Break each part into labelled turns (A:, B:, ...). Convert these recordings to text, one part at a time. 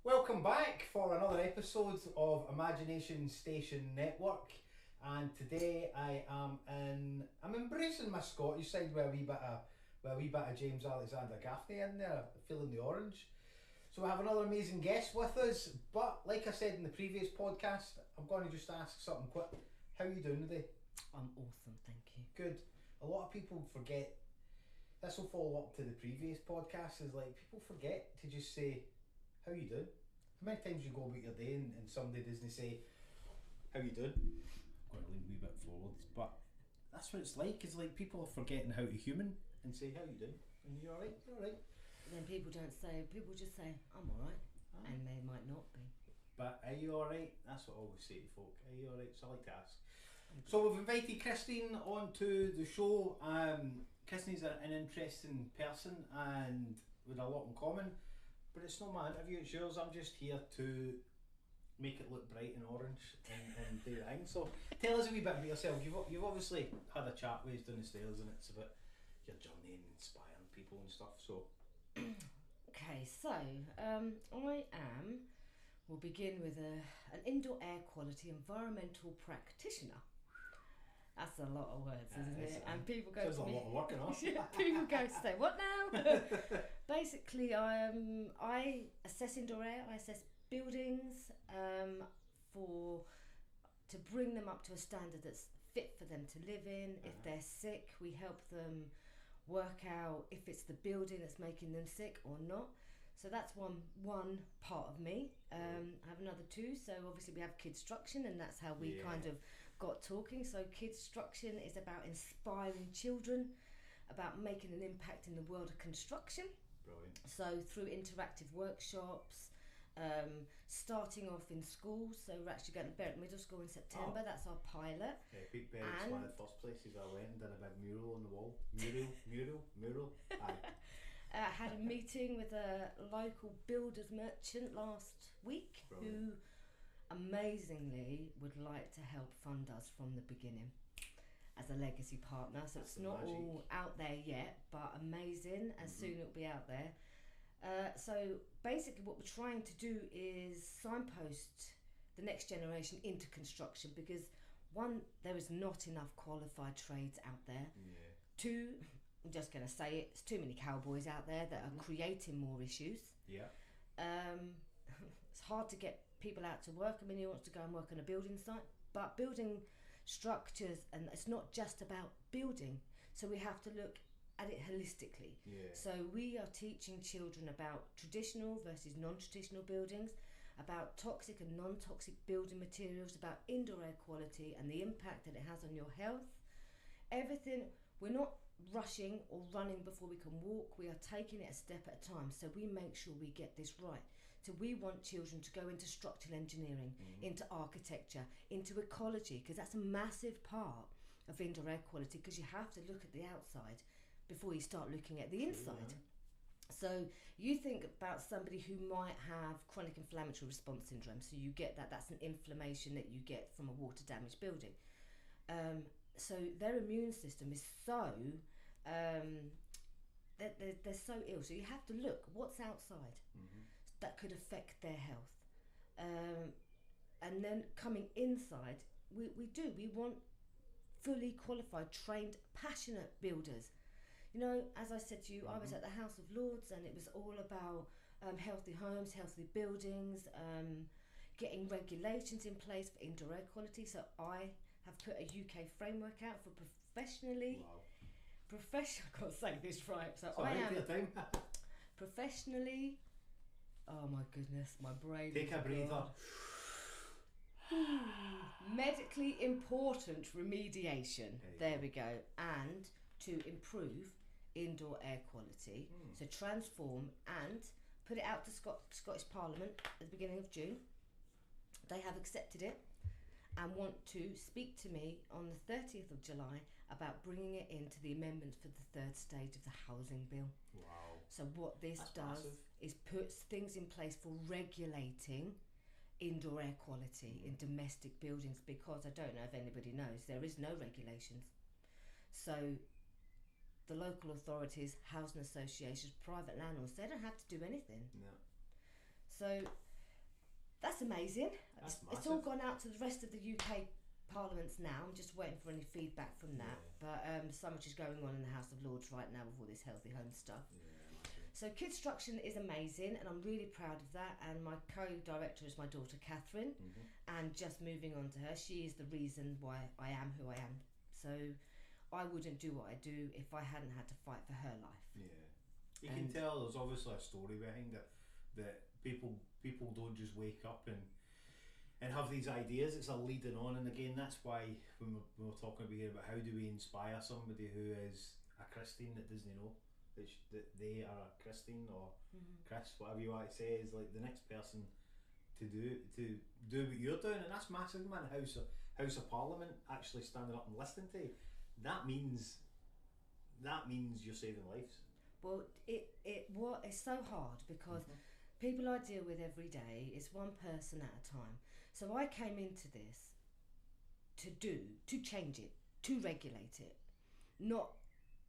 A: Welcome back for another episode of Imagination Station Network, and today I'm embracing my Scottish side with a wee bit of James Alexander Gaffney in there, feeling the orange. So we have another amazing guest with us, but like I said in the previous podcast, I'm going to just ask something quick. How are you doing today?
B: I'm awesome, thank you.
A: Good. A lot of people forget. This will follow up to the previous podcast. Is like people forget to just say, "How you doing?" How many times you go about your day and somebody doesn't say, "How you doing?" I'm going to lean a wee bit forwards, but that's what it's like. It's like people are forgetting how to human and say, "How you doing?" And you're alright. You're alright.
B: Then people don't say. People just say, "I'm alright," and they might not be.
A: But are you alright? That's what I always say to folk. Are you alright? So I like to ask. So we've invited Kristine onto the show. Kristine's an interesting person and with a lot in common, but it's not my interview, it's yours. I'm just here to make it look bright and orange and do the thing. So tell us a wee bit about yourself. You've obviously had a chat with us down the stairs and it's about your journey and inspiring people and stuff. So
B: Okay, so we'll begin with an indoor air quality environmental practitioner. That's a lot of words, isn't it? And people go
A: sounds
B: to
A: like
B: me,
A: a lot of work,
B: people go to say, "What now?" Basically, I assess indoor air. I assess buildings to bring them up to a standard that's fit for them to live in. If they're sick, we help them work out if it's the building that's making them sick or not. So that's one part of me. I have another two. So obviously we have Kidstruction, and that's how we kind of got talking. So Kidstruction is about inspiring children, about making an impact in the world of construction.
A: Brilliant.
B: So through interactive workshops, starting off in schools. So we're actually going to Berwick Middle School in September. That's our pilot.
A: Peak Berwick's one of the first places I went and did a big mural on the wall. Mural. Aye.
B: I had a meeting with a local builder's merchant last week.
A: Brilliant.
B: Who amazingly would like to help fund us from the beginning as a legacy partner. So
A: That's
B: it's not
A: magic.
B: all out there yet, but amazing, and soon it'll be out there. So basically what we're trying to do is signpost the next generation into construction, because one, there is not enough qualified trades out there. Two, I'm just going to say it, there's too many cowboys out there that are creating more issues. It's hard to get people out to work. I mean, he wants to go and work on a building site, but building structures, and it's not just about building, so we have to look at it holistically. So we are teaching children about traditional versus non-traditional buildings, about toxic and non-toxic building materials, about indoor air quality and the impact that it has on your health. Everything. We're not rushing or running before we can walk. We are taking it a step at a time, so we make sure we get this right. So we want children to go into structural engineering, into architecture, into ecology, because that's a massive part of indoor air quality, because you have to look at the outside before you start looking at the inside. So you think about somebody who might have chronic inflammatory response syndrome, so you get that's an inflammation that you get from a water damaged building. So their immune system is so they're so ill. So you have to look what's outside that could affect their health, and then coming inside, we want fully qualified, trained, passionate builders. You know, as I said to you, I was at the House of Lords, and it was all about healthy homes, healthy buildings, getting regulations in place for indoor air quality. So I have put a UK framework out for professionally.
A: Wow.
B: I can't say this right. So
A: Sorry,
B: I am
A: your time.
B: professionally. Oh my goodness, my brain.
A: Take a breather.
B: Medically important remediation. There we go. And to improve indoor air quality. So transform and put it out to Scottish Parliament at the beginning of June. They have accepted it and want to speak to me on the 30th of July about bringing it into the amendments for the third stage of the housing bill.
A: Wow.
B: So what this
A: That's
B: does
A: massive.
B: is puts things in place for regulating indoor air quality in domestic buildings, because I don't know if anybody knows, there is no regulations. So the local authorities, housing associations, private landlords, they don't have to do anything.
A: No.
B: So That's amazing.
A: That's
B: it's all gone out to the rest of the UK parliaments now. I'm just waiting for any feedback from that. But so much is going on in the House of Lords right now with all this healthy home stuff. So Kidstruction is amazing, and I'm really proud of that. And my co-director is my daughter Catherine, and just moving on to her, she is the reason why I am who I am. So I wouldn't do what I do if I hadn't had to fight for her life.
A: You can tell there's obviously a story behind it, that people don't just wake up and have these ideas. It's a leading on, and again, that's why when we're talking about how do we inspire somebody who is a Kristine that doesn't know that they are a Kristine or Chris, whatever you want to say, is like the next person to do what you're doing, and that's massive, man. House of Parliament actually standing up and listening to you, that means you're saving lives.
B: Well, it's so hard because people I deal with every day is one person at a time. So I came into this to change it, to regulate it, not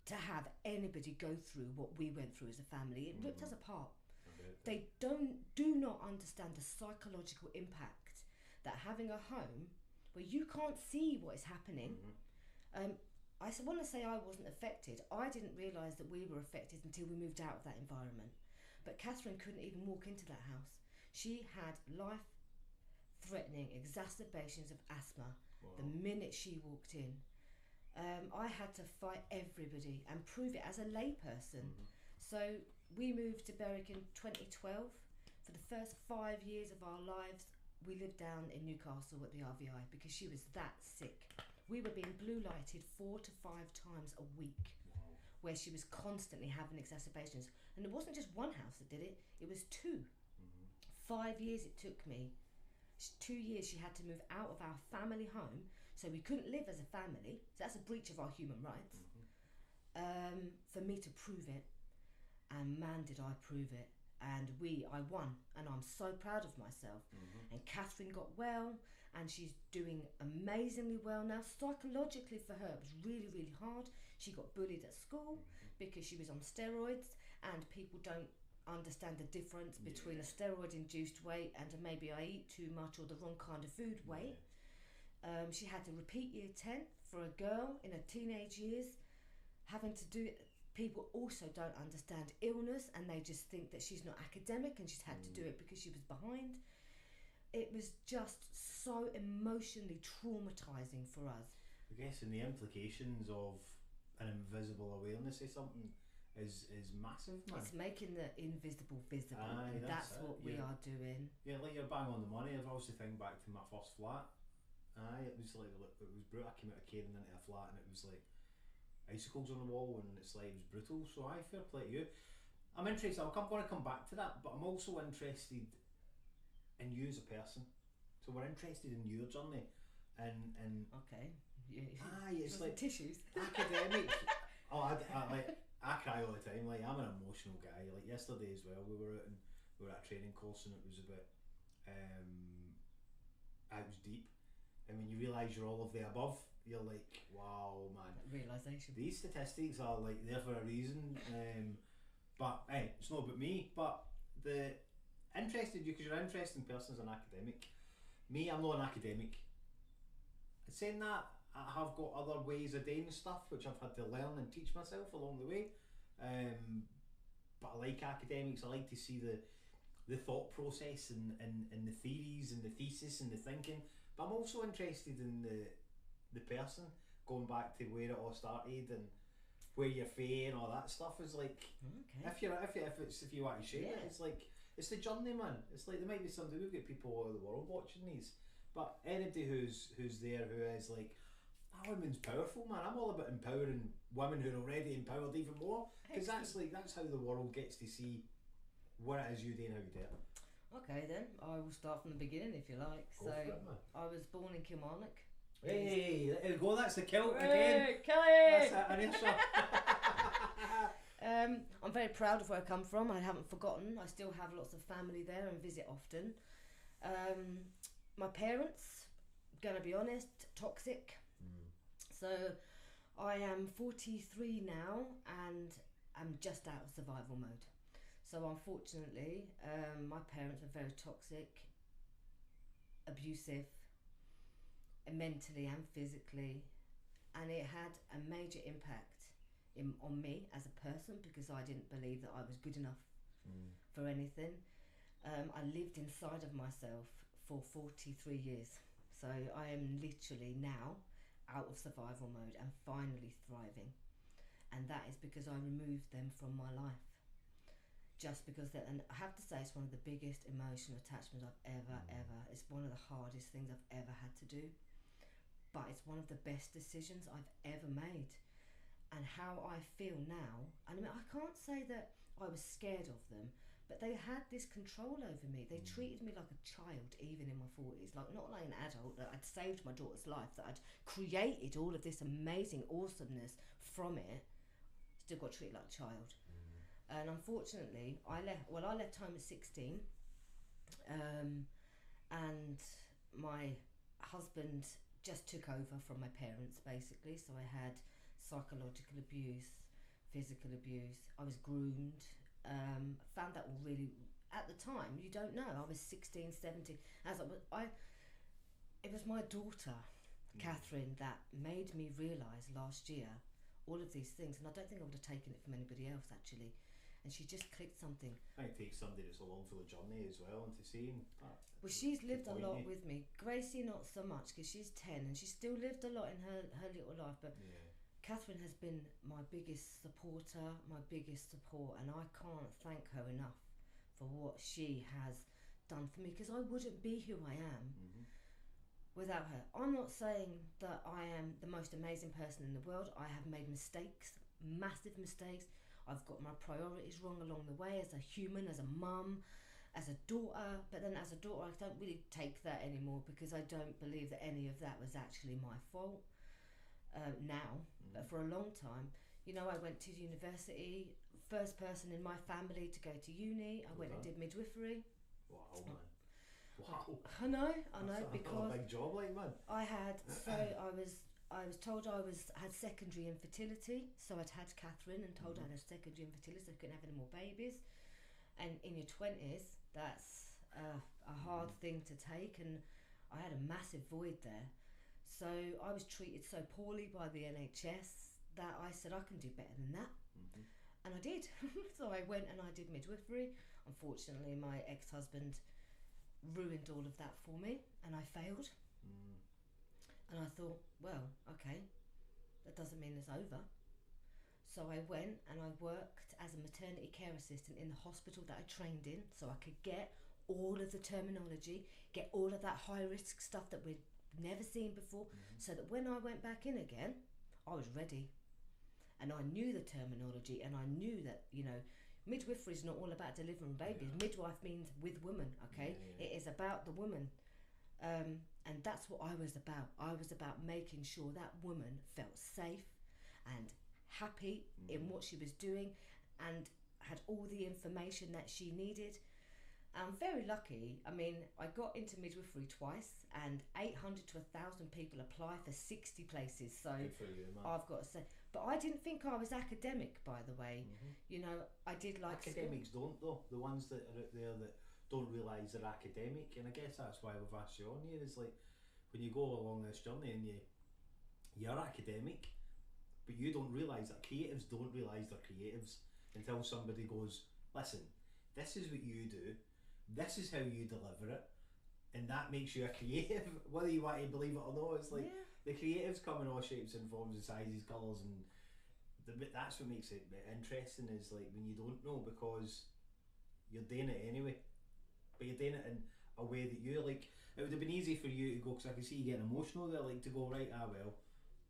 B: to have anybody go through what we went through as a family. It ripped us apart. They do not understand the psychological impact that having a home where you can't see what is happening. I want to say I wasn't affected. I didn't realise that we were affected until we moved out of that environment. But Catherine couldn't even walk into that house. She had life-threatening exacerbations of asthma the minute she walked in. I had to fight everybody and prove it as a layperson. So we moved to Berwick in 2012. For the first 5 years of our lives, we lived down in Newcastle at the RVI because she was that sick. We were being blue lighted 4 to 5 times a week, where she was constantly having exacerbations. And it wasn't just one house that did it, it was 2. 5 years it took me. 2 years she had to move out of our family home, so we couldn't live as a family. So that's a breach of our human rights. For me to prove it, and man did I prove it. And I won, and I'm so proud of myself. And Catherine got well, and she's doing amazingly well now. Psychologically for her, it was really, really hard. She got bullied at school because she was on steroids, and people don't understand the difference between a steroid-induced weight and maybe I eat too much or the wrong kind of food weight. She had to repeat year 10 for a girl in her teenage years, having to do it. People also don't understand illness, and they just think that she's not academic and she's had to do it because she was behind. It was just so emotionally traumatising for us.
A: I guess, and the implications of an invisible awareness of something is massive, man.
B: It's making the invisible visible.
A: Aye,
B: and that's what we are doing.
A: Yeah, like you're bang on the money. I've obviously think back to my first flat. It was brutal. I came out of caring into a flat, and it was like icicles on the wall, and it's like, it was brutal. So fair play to you. I'm interested. I'm going to come back to that, but I'm also interested in you as a person. So we're interested in your journey, and
B: okay.
A: It's like
B: tissues.
A: Academic. I cry all the time. Like, I'm an emotional guy. Like yesterday as well, we were at a training course, and it was a bit. It was deep, and when you realise you're all of the above, you're like, wow, man.
B: That realisation.
A: These statistics are like there for a reason. But hey, it's not about me. But the interested you because you're an interesting person as an academic. Me, I'm not an academic. Saying that, I have got other ways of doing stuff which I've had to learn and teach myself along the way. But I like academics. I like to see the thought process and the theories and the thesis and the thinking. But I'm also interested in the person, going back to where it all started and where you're fair and all that stuff. Is like, if you want to share it, it's like, it's the journey, man. It's like there might be somebody, we've got people all over the world watching these, but anybody who's there who is like, women's powerful, man. I'm all about empowering women who are already empowered even more, because that's how the world gets to see what it is you do and how you do it.
B: Okay then, I will start from the beginning if you like.
A: Go for it, man.
B: I was born in Kilmarnock.
A: Hey, there we go, that's the kilt
B: Hey,
A: again.
B: Kelly!
A: That's it,
B: I'm very proud of where I come from. I haven't forgotten. I still have lots of family there and visit often. My parents, gonna be honest, toxic. So I am 43 now and I'm just out of survival mode. So unfortunately, my parents were very toxic. abusive, mentally and physically, and it had a major impact on me as a person, because I didn't believe that I was good enough for anything. I lived inside of myself for 43 years, so I am literally now out of survival mode and finally thriving, and that is because I removed them from my life. Just because and I have to say, it's one of the biggest emotional attachments I've ever it's one of the hardest things I've ever had to do, but it's one of the best decisions I've ever made. And how I feel now, and I mean, I can't say that I was scared of them, but they had this control over me. They treated me like a child, even in my 40s, like not like an adult, that I'd saved my daughter's life, that I'd created all of this amazing awesomeness from it, still got treated like a child. And unfortunately, I left home at 16, and my husband just took over from my parents, basically. So I had psychological abuse, physical abuse. I was groomed. Found that all really, at the time, you don't know. I was 16, 17. It was my daughter, Catherine, that made me realise last year all of these things, and I don't think I would have taken it from anybody else, actually. And she just clicked something.
A: I think it takes somebody that's along for the journey as well, and to see.
B: Well, she's lived a lot with me. Gracie, not so much, because she's 10 and she still lived a lot in her little life. But Catherine has been my biggest supporter, my biggest support, and I can't thank her enough for what she has done for me, because I wouldn't be who I am without her. I'm not saying that I am the most amazing person in the world. I have made mistakes, massive mistakes. I've got my priorities wrong along the way, as a human, as a mum, as a daughter. But then as a daughter, I don't really take that anymore, because I don't believe that any of that was actually my fault now. But for a long time, you know, I went to university, first person in my family to go to uni. I went and did midwifery.
A: Wow, man. Wow.
B: I know,
A: That's
B: because
A: a big job, like, man.
B: I was told I had secondary infertility, so I'd had Catherine and told I had secondary infertility, so I couldn't have any more babies. And in your 20s, that's a hard thing to take, and I had a massive void there. So I was treated so poorly by the NHS that I said I can do better than that, and I did. So I went and I did midwifery. Unfortunately, my ex-husband ruined all of that for me, and I failed. And I thought, well, okay, that doesn't mean it's over. So I went and I worked as a maternity care assistant in the hospital that I trained in, so I could get all of the terminology, get all of that high risk stuff that we'd never seen before, so that when I went back in again, I was ready. And I knew the terminology, and I knew that, you know, midwifery is not all about delivering babies. Midwife means with woman, okay? It is about the woman. And that's what I was about. I was about making sure that woman felt safe and happy in what she was doing, and had all the information that she needed. I'm very lucky. I mean, I got into midwifery twice, and 800 to 1,000 people apply for 60 places. So
A: good for you, man.
B: I've got to say, but I didn't think I was academic, by the way. You know, I did like
A: academics don't, though. The ones that are out there that don't realise they're academic, and I guess that's why we've asked you on here. Is like, when you go along this journey and you're academic, but you don't realise that creatives don't realise they're creatives until somebody goes, listen, this is what you do, this is how you deliver it, and that makes you a creative, whether you want to believe it or not. It's like the creatives come in all shapes and forms and sizes, colours, and that's what makes it interesting, is like when you don't know, because you're doing it anyway, but you're doing it in a way that you like. It would have been easy for you to go, because I can see you getting emotional there, like to go, right, well,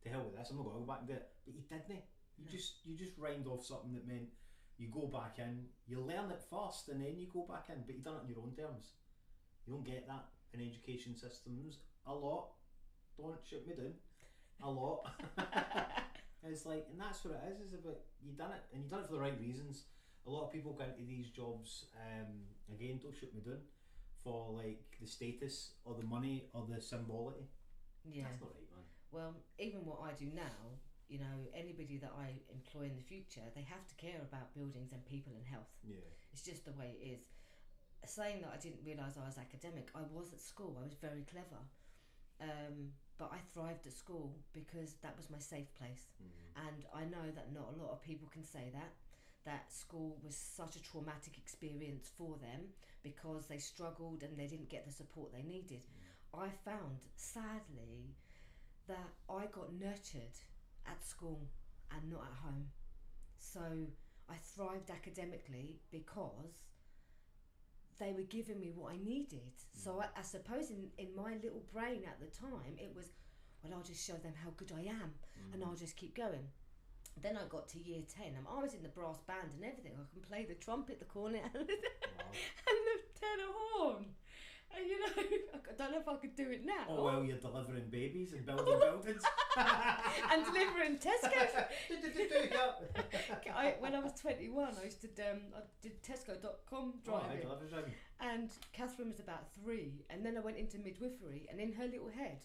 A: to hell with this, I'm not going to go back and do it. But you didn't. You just rhymed off something that meant you go back in, you learn it first, and then you go back in, but you done it on your own terms. You don't get that in education systems a lot. Don't shoot me down. A lot. It's like, and that's what it is about, you done it, and you done it for the right reasons. A lot of people go into these jobs, again, don't shoot me down, for like the status or the money or the symbolity. That's not right, man.
B: Well, even what I do now, you know, anybody that I employ in the future, they have to care about buildings and people and health. It's just the way it is. saying that I didn't realise I was academic, I was at school. I was very clever. But I thrived at school because that was my safe place. And I know that not a lot of people can say that school was such a traumatic experience for them because they struggled and they didn't get the support they needed. I found, sadly, that I got nurtured at school and not at home. So I thrived academically because they were giving me what I needed. So I suppose in my little brain at the time, it was, well, I'll just show them how good I am and I'll just keep going. Then I got to year 10 and I was in the brass band and everything. I can play the trumpet, the cornet and the tenor horn. And you know, I don't know if I could do it now.
A: Oh, well, you're delivering babies and building buildings.
B: And delivering Tesco. When I was 21, I used to I did Tesco.com driving. And Catherine was about 3, and then I went into midwifery, and in her little head,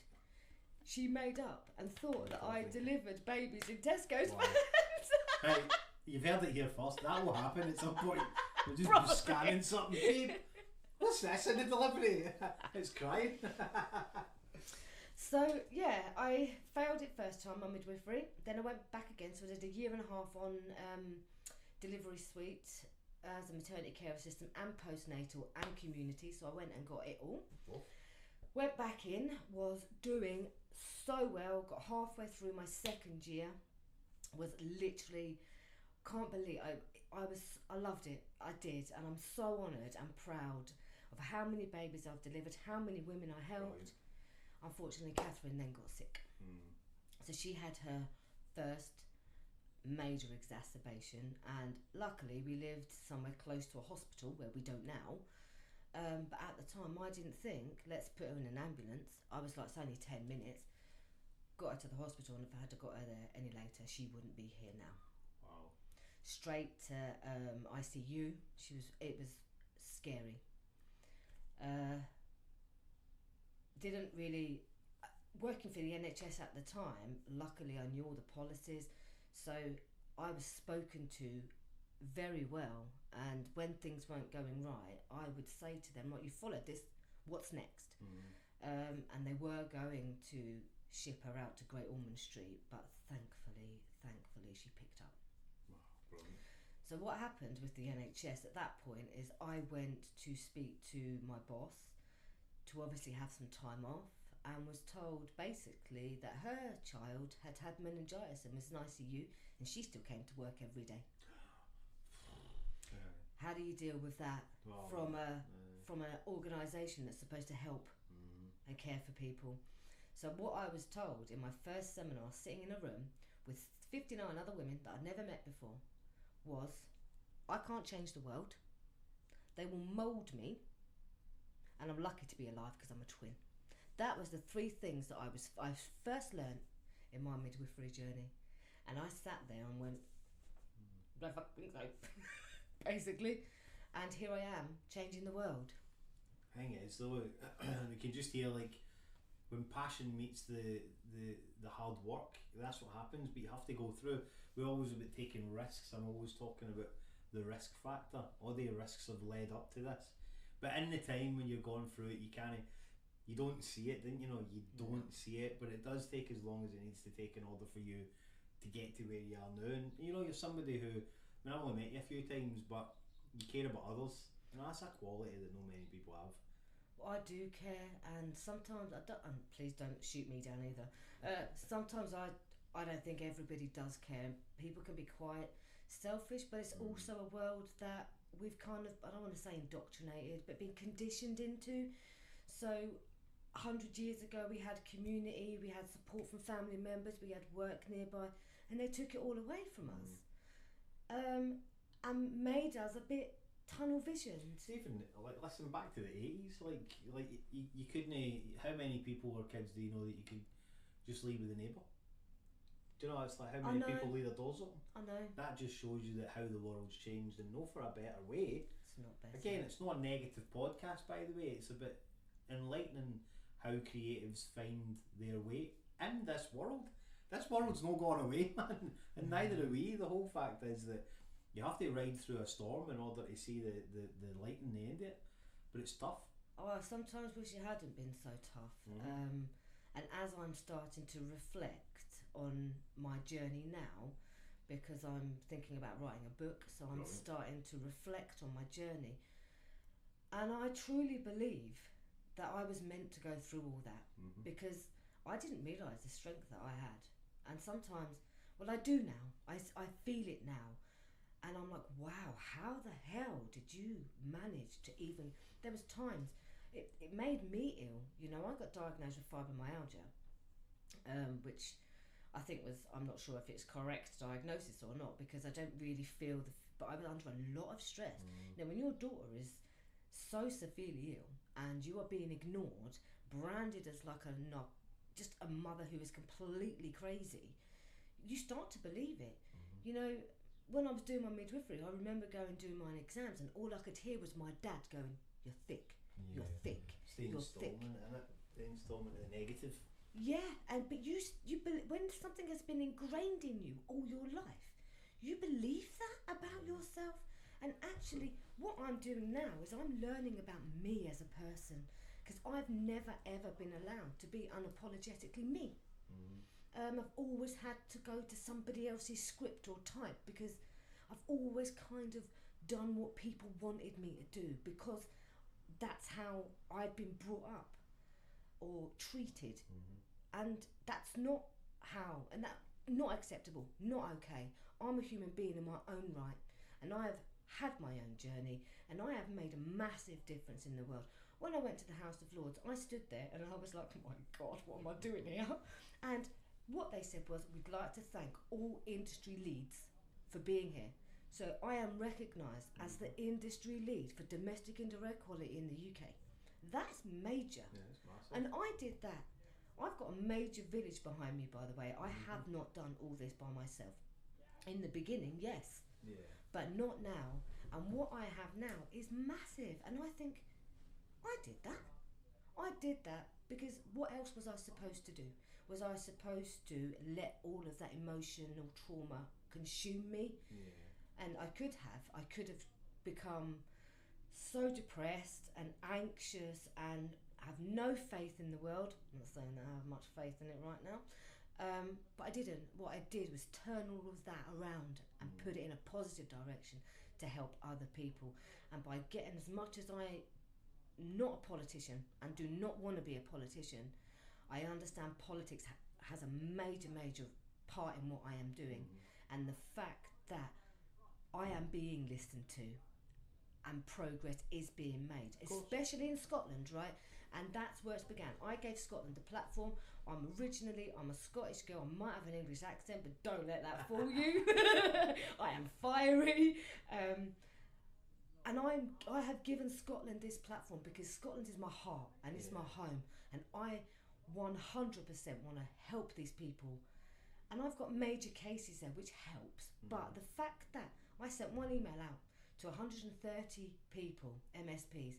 B: she made up and thought that I delivered babies in Tesco's vans.
A: Hey, you've heard it here first. That will happen at some point. We'll just be scanning something, babe. What's this in the delivery? It's crying.
B: So yeah, I failed it first time on midwifery. Then I went back again, so I did a year and a half on delivery suite as a maternity care assistant and postnatal and community. So I went and got it all. Went back in, was doing so well, got halfway through my second year, was literally, can't believe, I loved it, I did, and I'm so honoured and proud of how many babies I've delivered, how many women I helped. Unfortunately, Catherine then got sick. So she had her first major exacerbation, and luckily we lived somewhere close to a hospital where we don't now. But at the time I didn't think, let's put her in an ambulance. I was like, it's only 10 minutes. Got her to the hospital, and if I had got her there any later, she wouldn't be here now.
A: Wow.
B: Straight to ICU. It was scary. Didn't really, working for the NHS at the time, luckily I knew all the policies, so I was spoken to very well, and when things weren't going right, I would say to them, right, you followed this, what's next? And they were going to ship her out to Great Ormond Street, but thankfully she picked up.
A: Wow, brilliant.
B: So what happened with the NHS at that point is I went to speak to my boss to obviously have some time off, and was told basically that her child had meningitis and was in ICU, and she still came to work every day. How do you deal with that from an organisation that's supposed to help and care for people? So what I was told in my first seminar, sitting in a room with 59 other women that I'd never met before, was, I can't change the world. They will mould me, and I'm lucky to be alive because I'm a twin. That was the 3 things that I first learned in my midwifery journey. And I sat there and went, no fucking so, basically. And here I am, changing the world.
A: Thing is though, we can just hear, like, when passion meets the hard work, that's what happens. But you have to go through. We're always about taking risks. I'm always talking about the risk factor. All the risks have led up to this. But in the time when you're going through it, you don't see it, didn't you know? You don't see it, but it does take as long as it needs to take in order for you to get to where you are now. And you know, you're somebody who, I mean, I've only met you a few times, but you care about others. You know, that's a quality that not many people have.
B: Well, I do care, and sometimes I don't. And please don't shoot me down either. Sometimes I don't think everybody does care. People can be quite selfish, but it's also a world that we've kind of, I don't want to say indoctrinated, but been conditioned into. So 100 years ago we had community, we had support from family members, we had work nearby, and they took it all away from us, and made us a bit tunnel visioned.
A: Even like, listen back to the 80s, like you couldn't, how many people or kids do you know that you could just leave with a neighbour? Do you know, it's like how many people leave their doors open?
B: I know. That
A: just shows you that how the world's changed, and no, for a better way.
B: It's not better.
A: Again, it's not a negative podcast, by the way. It's about enlightening how creatives find their way in this world. This world's not going away, man, and neither are we. The whole fact is that you have to ride through a storm in order to see the light in the end of it. but it's tough.
B: Oh, I sometimes wish it hadn't been so tough. And as I'm starting to reflect on my journey now, because I'm thinking about writing a book, so I'm starting to reflect on my journey. And I truly believe that I was meant to go through all that, because I didn't realise the strength that I had. And sometimes, well, I do now. I feel it now. And I'm like, wow, how the hell did you manage to even... There was times, it made me ill. You know, I got diagnosed with fibromyalgia, which I think was... I'm not sure if it's correct diagnosis or not, because I don't really feel... but I was under a lot of stress. Now, when your daughter is so severely ill and you are being ignored, branded as like just a mother who is completely crazy, you start to believe it. You know, when I was doing my midwifery, I remember going and doing my exams, and all I could hear was my dad going, "You're thick, you're thick,
A: it's the
B: you're thick."
A: Isn't it? The installment of the negative.
B: Yeah, but you when something has been ingrained in you all your life, you believe that about yourself. And actually, what I'm doing now is I'm learning about me as a person, because I've never ever been allowed to be unapologetically me. I've always had to go to somebody else's script or type, because I've always kind of done what people wanted me to do, because that's how I'd been brought up or treated. And that's not how, and that not acceptable, not okay. I'm a human being in my own right, and I have had my own journey, and I have made a massive difference in the world. When I went to the House of Lords, I stood there and I was like, oh my God, what am I doing here? And what they said was, we'd like to thank all industry leads for being here. So I am recognised as the industry lead for domestic indirect quality in the UK. That's major.
A: Yeah, it's massive.
B: And I did that. I've got a major village behind me, by the way. I have not done all this by myself. In the beginning, yes.
A: Yeah.
B: But not now. And what I have now is massive. And I think, I did that. I did that because what else was I supposed to do? Was I supposed to let all of that emotional trauma consume me?
A: Yeah.
B: And I could have become so depressed and anxious and have no faith in the world. I'm not saying that I have much faith in it right now. But I didn't. What I did was turn all of that around and put it in a positive direction to help other people. And by getting as much as not a politician and do not want to be a politician, I understand politics has a major part in what I am doing. And the fact that I am being listened to and progress is being made, especially in Scotland, right? And that's where it began. I gave Scotland a platform. I'm a Scottish girl. I might have an English accent, but don't let that fool you. I am fiery. And I have given Scotland this platform because Scotland is my heart and it's my home. And I 100% want to help these people. And I've got major cases there, which helps. But the fact that I sent one email out to 130 people, MSPs,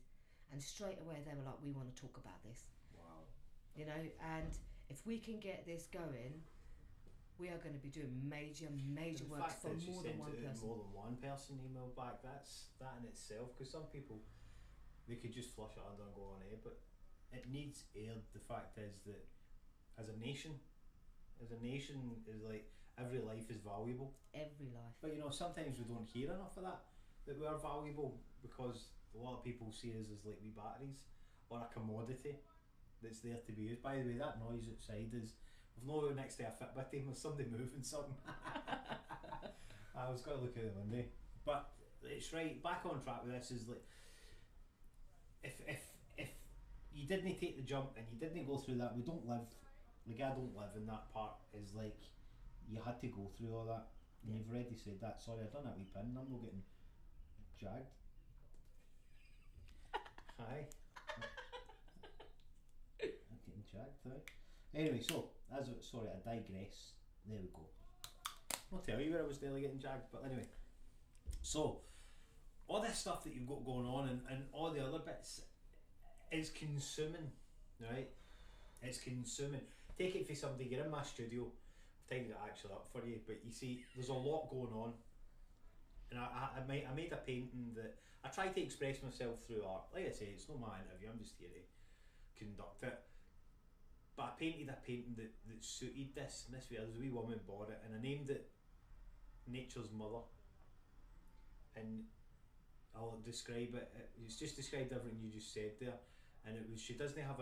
B: and straight away they were like, we want to talk about this.
A: Wow.
B: You know, and if we can get this going, we are going to be doing major work for more than one person.
A: More than one person email back, that's that in itself, because some people, they could just flush it under and go on air, but it needs aired. The fact is that as a nation is like, every life is valuable.
B: Every life.
A: But you know, sometimes we don't hear enough of that we are valuable, because a lot of people see us as like wee batteries or a commodity that's there to be used. By the way, that noise outside is, we've no next to a Fitbit team, there's somebody moving something. I was going to look out the window. But it's right, back on track with this, is like, if you didn't take the jump and you didn't go through that, we don't live, like I don't live in that part, is like, you had to go through all that. And you've already said that. Sorry, I've done that wee pin, I'm not getting jagged. Hi. I'm getting jagged, right? Anyway, so, sorry, I digress. There we go. I'll tell you where I was nearly getting jagged, but anyway. So, all this stuff that you've got going on and all the other bits is consuming, right? It's consuming. Take it for somebody, you're in my studio, I've tidied it actually up for you, but you see, there's a lot going on. and I made a painting that I tried to express myself through art. Like I say, it's not my interview, I'm just here to conduct it. But I painted a painting that suited this, and this way, there was a wee woman bought it, and I named it Nature's Mother. And I'll describe it, it's just described everything you just said there. And it was, she doesn't have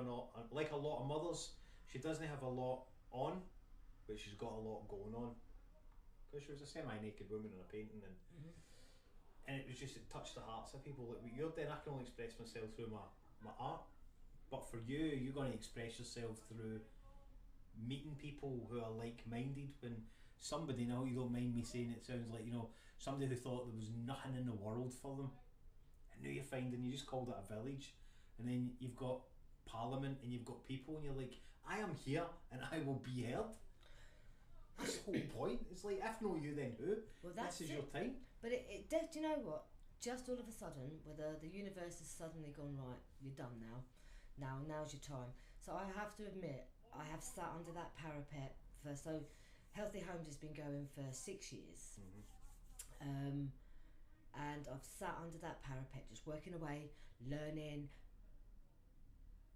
A: like a lot of mothers, she doesn't have a lot on, but she's got a lot going on. Because she was a semi-naked woman in a painting, and it was just, it touched the hearts of people. Like, you're there, I can only express myself through my art, but for you, you're going to express yourself through meeting people who are like-minded. When somebody, now you don't mind me saying it, sounds like, you know, somebody who thought there was nothing in the world for them, and now you're finding, you just called it a village, and then you've got Parliament and you've got people, and you're like, I am here and I will be heard. That's the whole point. It's like, if no you, then who?
B: Well, this is
A: your time.
B: But it do you know what? Just all of a sudden, whether the universe has suddenly gone, right, you're done now. Now's your time. So I have to admit, I have sat under that parapet so Healthy Homes has been going for 6 years. And I've sat under that parapet, just working away, learning,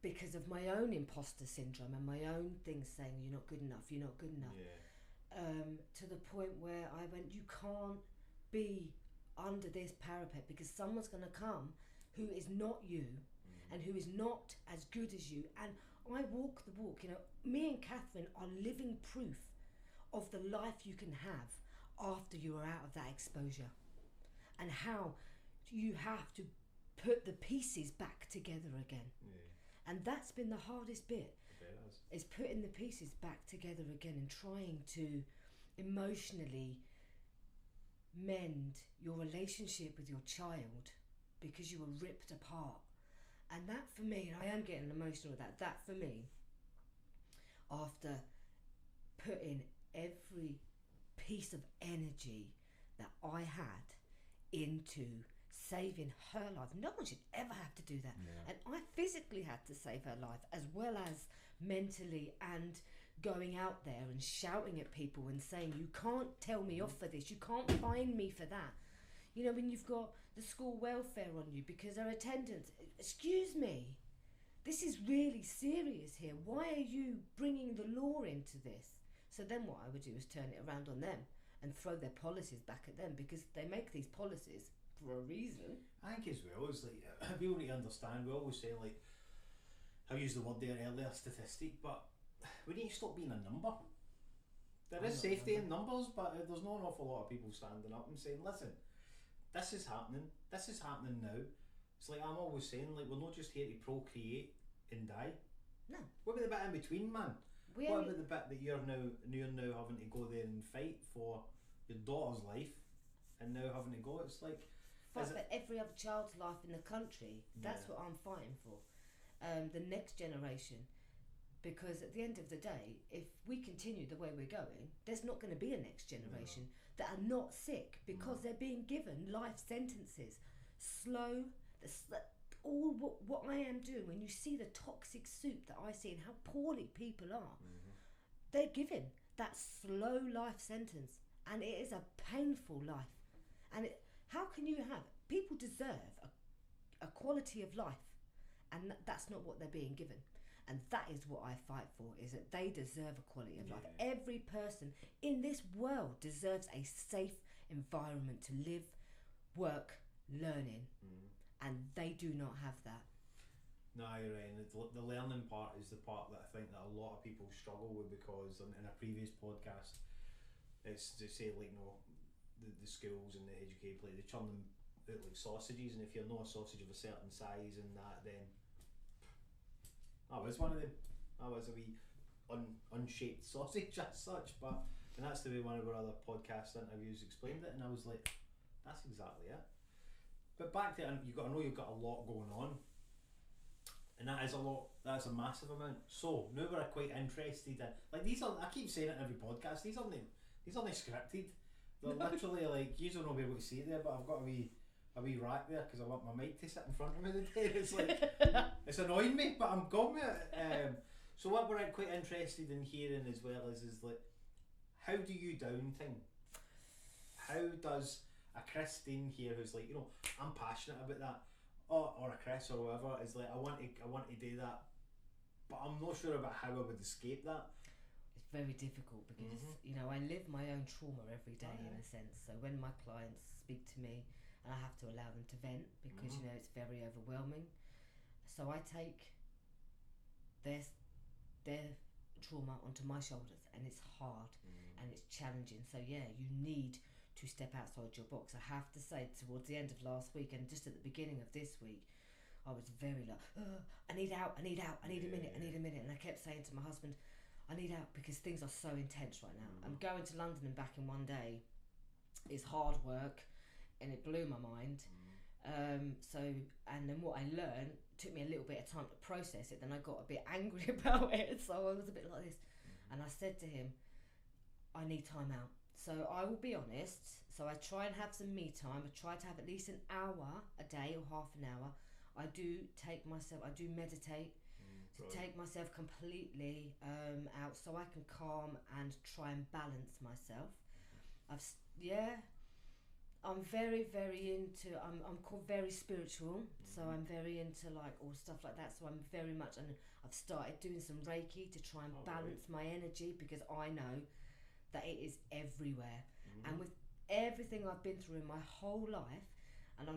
B: because of my own imposter syndrome and my own things saying you're not good enough. To the point where I went, you can't be under this parapet, because someone's going to come who is not you and who is not as good as you. And I walk the walk. You know, me and Catherine are living proof of the life you can have after you are out of that exposure, and how you have to put the pieces back together again. And that's been the hardest bit, is putting the pieces back together again and trying to emotionally mend your relationship with your child, because you were ripped apart. And that for me, I am getting emotional with that for me, after putting every piece of energy that I had into saving her life. No one should ever have to do that. And I physically had to save her life, as well as mentally, and going out there and shouting at people and saying, you can't tell me off for this, you can't fine me for that. You know, when you've got the school welfare on you because her attendance, excuse me, this is really serious here. Why are you bringing the law into this? So then what I would do is turn it around on them and throw their policies back at them, because they make these policies for a reason. I
A: think as well, it's like, people need to understand, we always say, like, I used the word there earlier, statistic, but we need to stop being a number. There is safety in numbers, but there's not an awful lot of people standing up and saying, listen, this is happening now. It's like I'm always saying, like, we're not just here to procreate and die.
B: No.
A: What about the bit in between, man? What about the bit that you're now having to go there and fight for your daughter's life, and now having to go? It's like,
B: fight for every other child's life in the country. That's what I'm fighting for. The next generation. Because at the end of the day, if we continue the way we're going, there's not going to be a next generation that are not sick, because they're being given life sentences. Slow, all what I am doing, when you see the toxic soup that I see and how poorly people are, they're given that slow life sentence, and it is a painful life. And how can you have, people deserve a quality of life, and that's not what they're being given. And that is what I fight for, is that they deserve a quality of life. Every person in this world deserves a safe environment to live, work, learn in. And they do not have that.
A: No, you're right. And the learning part is the part that I think that a lot of people struggle with, because in a previous podcast, it's to say, like, you know, the schools and the educated, like, they churn them out like sausages, and if you're not a sausage of a certain size and that, then I was one of them. I was a wee unshaped sausage as such, and that's the way one of our other podcast interviews explained it, and I was like, that's exactly it. But back to it, you've got a lot going on, and that is a lot. That's a massive amount. So now we're quite interested in, like, these are, I keep saying it in every podcast, these aren't scripted. They're literally like, you don't know be able to see it there, but I've got a wee rack there because I want my mic to sit in front of me today. It's like, it's annoying me, but I'm going with it. So what we're quite interested in hearing as well is like, how do you down thing? How does a Kristine here who's like, you know, I'm passionate about that, or a Chris or whatever is like, I want to do that, but I'm not sure about how I would escape that.
B: It's very difficult because you know, I live my own trauma every day in a sense. So when my clients speak to me, and I have to allow them to vent because you know it's very overwhelming. So I take their trauma onto my shoulders, and it's hard and it's challenging. So yeah, you need to step outside your box. I have to say, towards the end of last week and just at the beginning of this week, I was very like, I need out, I need a minute, and I kept saying to my husband, I need out because things are so intense right now. I'm going to London and back in one day is hard work, and it blew my mind. So, and then what I learned took me a little bit of time to process it. Then I got a bit angry about it, so I was a bit like this, and I said to him, I need time out. So I will be honest, so I try and have some me time. I try to have at least an hour a day or half an hour. I do meditate to take myself completely out so I can calm and try and balance myself. I'm very, very into, I'm called very spiritual, so I'm very into like all stuff like that. So I'm very much, and I've started doing some Reiki to try and balance my energy because I know that it is everywhere. And with everything I've been through in my whole life, and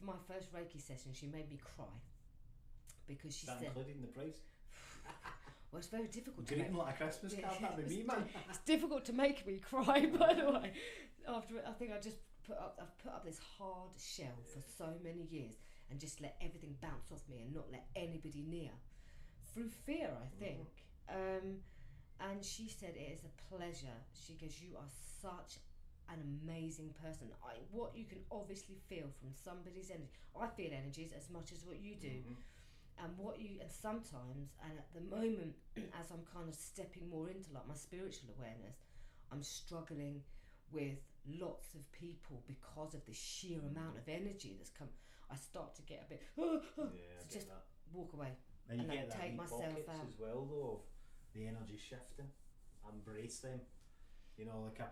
B: my first Reiki session, she made me cry because she said,
A: included in the price?
B: Well, it's very difficult to
A: make like a Christmas card, that'd be me, man.
B: It's difficult to make me cry, by the way. After I think I've put up this hard shell for so many years and just let everything bounce off me and not let anybody near through fear, I think. And she said, it is a pleasure. She goes, you are such an amazing person. What you can obviously feel from somebody's energy. I feel energies as much as what you do. And sometimes, and at the moment, as I'm kind of stepping more into like my spiritual awareness, I'm struggling with lots of people because of the sheer amount of energy that's come. I start to get a bit, just walk away.
A: And you get that
B: take myself out
A: as well, though, of the energy shifting. Embrace them. You know, like I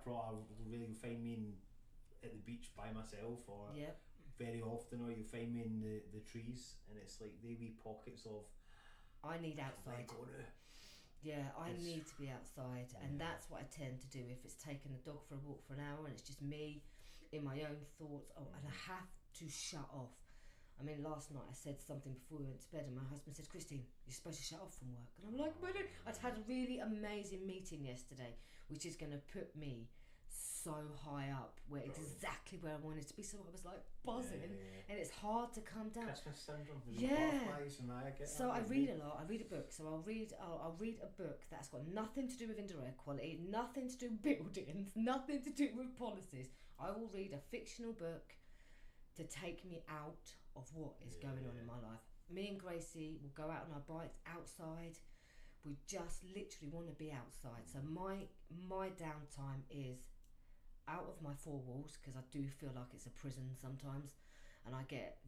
A: really find me at the beach by myself, or very often, or you find me in the trees, and it's like they wee pockets of
B: I need outside. I need to be outside, and that's what I tend to do. If it's taking the dog for a walk for an hour and it's just me in my own thoughts, and I have to shut off. I mean, last night I said something before we went to bed, and my husband said, Kristine, you're supposed to shut off from work. And I'm like, I'd had a really amazing meeting yesterday, which is going to put me so high up, exactly where I wanted to be. So I was like buzzing, and it's hard to come down.
A: Christmas syndrome. So
B: I read a lot. I read a book. So I'll read a book that's got nothing to do with indoor air quality, nothing to do with buildings, nothing to do with policies. I will read a fictional book to take me out of what is going on in my life. Me and Gracie will go out on our bikes outside. We just literally want to be outside. So my downtime is out of my four walls, because I do feel like it's a prison sometimes, and I get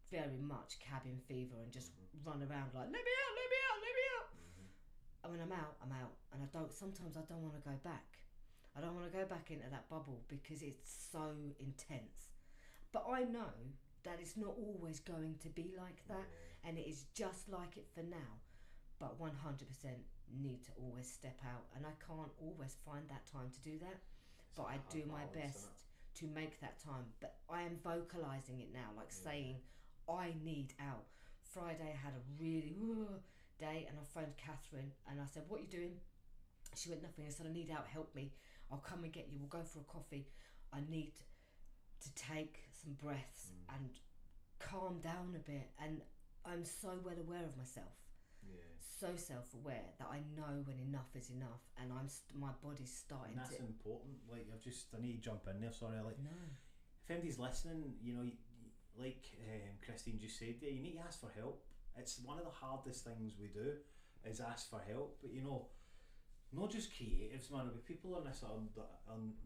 B: very much cabin fever and just run around like, let me out. And when I'm out, and sometimes I don't want to go back. I don't want to go back into that bubble because it's so intense. But I know that it's not always going to be like that, and it is just like it for now. But 100% need to always step out, and I can't always find that time to do that. But I do my best to make that time. But I am vocalising it now, like saying, I need out. Friday I had a really day, and I phoned Catherine and I said, what are you doing? She went, nothing. I said, I need out, help me. I'll come and get you, we'll go for a coffee. I need to take some breaths and calm down a bit, and I'm so well aware of myself, so self-aware that I know when enough is enough, and my body's starting
A: and that's important. Like I need to jump in there, sorry, like no. If anybody's listening, you know, like Kristine just said there, you need to ask for help. It's one of the hardest things we do is ask for help. But you know, not just creatives, man. There'll be people on this are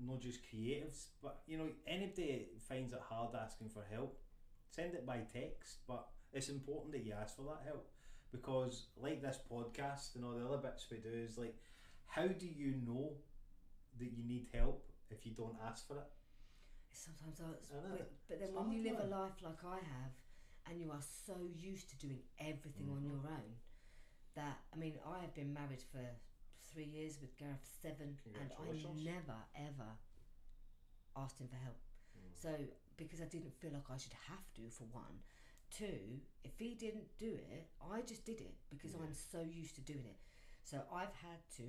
A: not just creatives, but you know, anybody finds it hard asking for help, send it by text. But it's important that you ask for that help, because like this podcast and all the other bits we do is like, how do you know that you need help if you don't ask for it?
B: sometimes but then
A: It's
B: when you
A: hard,
B: live a
A: man.
B: life like I have, and you are so used to doing everything on your own, that I mean, I have been married for 3 years with Gareth 7, and I never ever asked him for help. So because I didn't feel like I should have to, for one. Two, if he didn't do it, I just did it because I'm so used to doing it. So I've had to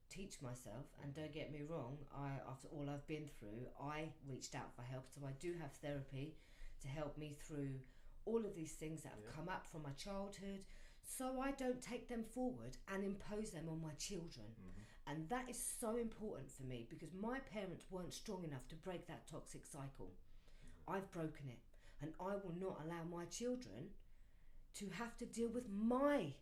B: teach myself, and don't get me wrong, after all I've been through, I reached out for help. So I do have therapy to help me through all of these things that have come up from my childhood, so I don't take them forward and impose them on my children. And that is so important for me, because my parents weren't strong enough to break that toxic cycle. I've broken it, and I will not allow my children to have to deal with my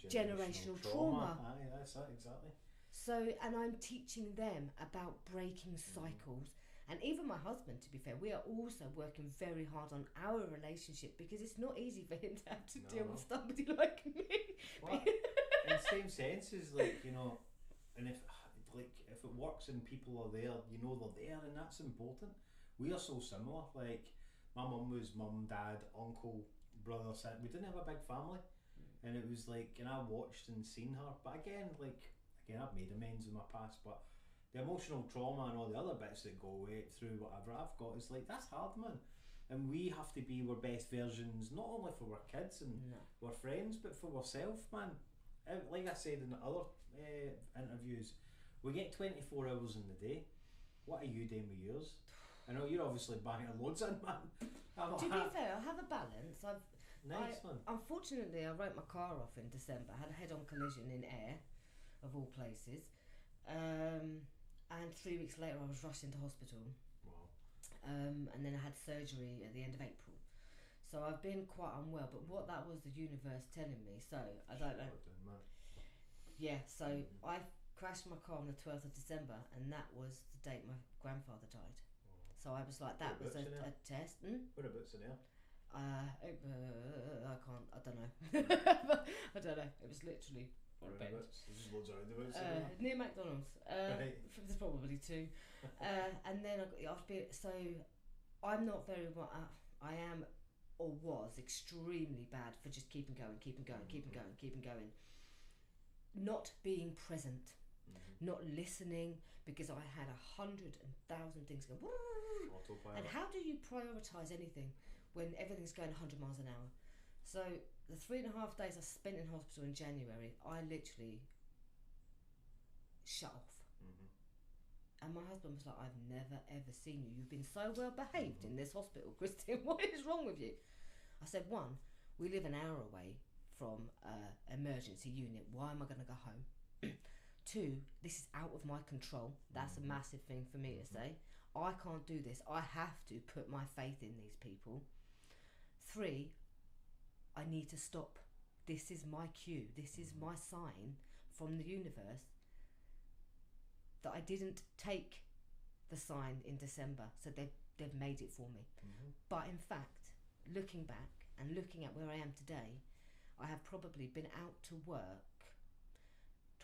B: generational trauma.
A: Aye, that's that, exactly.
B: So, and I'm teaching them about breaking cycles. And even my husband, to be fair, we are also working very hard on our relationship, because it's not easy for him to have to deal with somebody like me.
A: Well, in the same sense as, like, you know, and if it works and people are there, you know they're there, and that's important. We are so similar. Like, my mum was mum, dad, uncle, brother, sister. We didn't have a big family, and it was like, and I watched and seen her. But again, I've made amends in my past, but the emotional trauma and all the other bits that go away through whatever I've got is like, that's hard, man. And we have to be our best versions, not only for our kids and our friends, but for ourselves, man. Like I said in the other interviews, we get 24 hours in the day. What are you doing with yours? I know you're obviously banging loads in, man.
B: To be fair, I have a balance.
A: Nice, man.
B: Unfortunately, I wrote my car off in December. I had a head-on collision in Ayr, of all places. And 3 weeks later I was rushed into hospital.
A: Wow.
B: And then I had surgery at the end of April. So I've been quite unwell, but what that was the universe telling me, so I don't know. Yeah, so I crashed my car on the 12th of December, and that was the date my grandfather died. So I was like, that was a test.
A: Whereabouts in there?
B: I don't know. I don't know. It was literally on a bench.
A: There's loads of roundabouts
B: near McDonald's.
A: Right.
B: There's probably two. And then so I'm not very well. I am, or was, extremely bad for just keeping going. Not being present, not listening, because I had 100,000 things going.
A: Autopilot.
B: And how do you prioritise anything when everything's going 100 miles an hour? So the 3.5 days I spent in hospital in January, I literally shut off. And my husband was like, I've never ever seen you. You've been so well behaved in this hospital, Kristine. What is wrong with you? I said, one, we live an hour away from emergency unit. Why am I going to go home? Two, this is out of my control. That's a massive thing for me to say. I can't do this. I have to put my faith in these people. Three, I need to stop. This is my cue. This is my sign from the universe that I didn't take the sign in December, so they've made it for me. But in fact, looking back and looking at where I am today, I have probably been out to work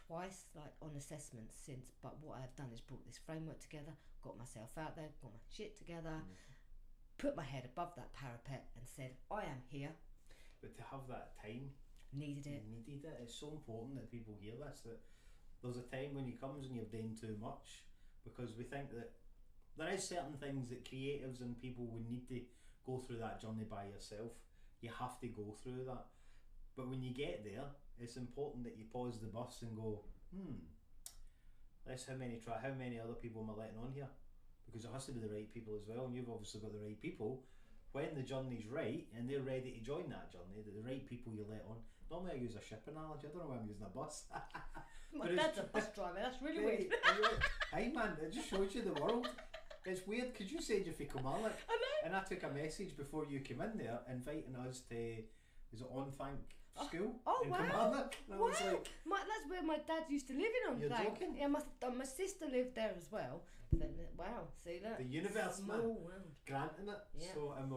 B: twice, like on assessments since. But what I've done is brought this framework together, got myself out there, got my shit together, put my head above that parapet and said, I am here.
A: But to have that time,
B: needed it.
A: It's so important that people hear this, that there's a time when you comes and you've done too much, because we think that there is certain things that creatives and people would need to go through that journey by yourself. You have to go through that. But when you get there, it's important that you pause the bus and go, let's how many other people am I letting on here? Because it has to be the right people as well, and you've obviously got the right people. When the journey's right and they're ready to join that journey, the right people you let on. Normally I use a ship analogy. I don't know why I'm using a bus.
B: My dad's a bus driver. That's really weird.
A: Hey man, it just shows you the world. It's weird because you said you're from Kilmarnock.
B: I know.
A: And I took a message before you came in there inviting us to, is it On Thank School in Kilmarnock? And I was like,
B: that's where my dad used to live in On
A: You're
B: Thank.
A: joking?
B: Yeah, my sister lived there as well. But then, wow, see that?
A: the universe, man,
B: Small world.
A: granting it.
B: Yeah.
A: So, and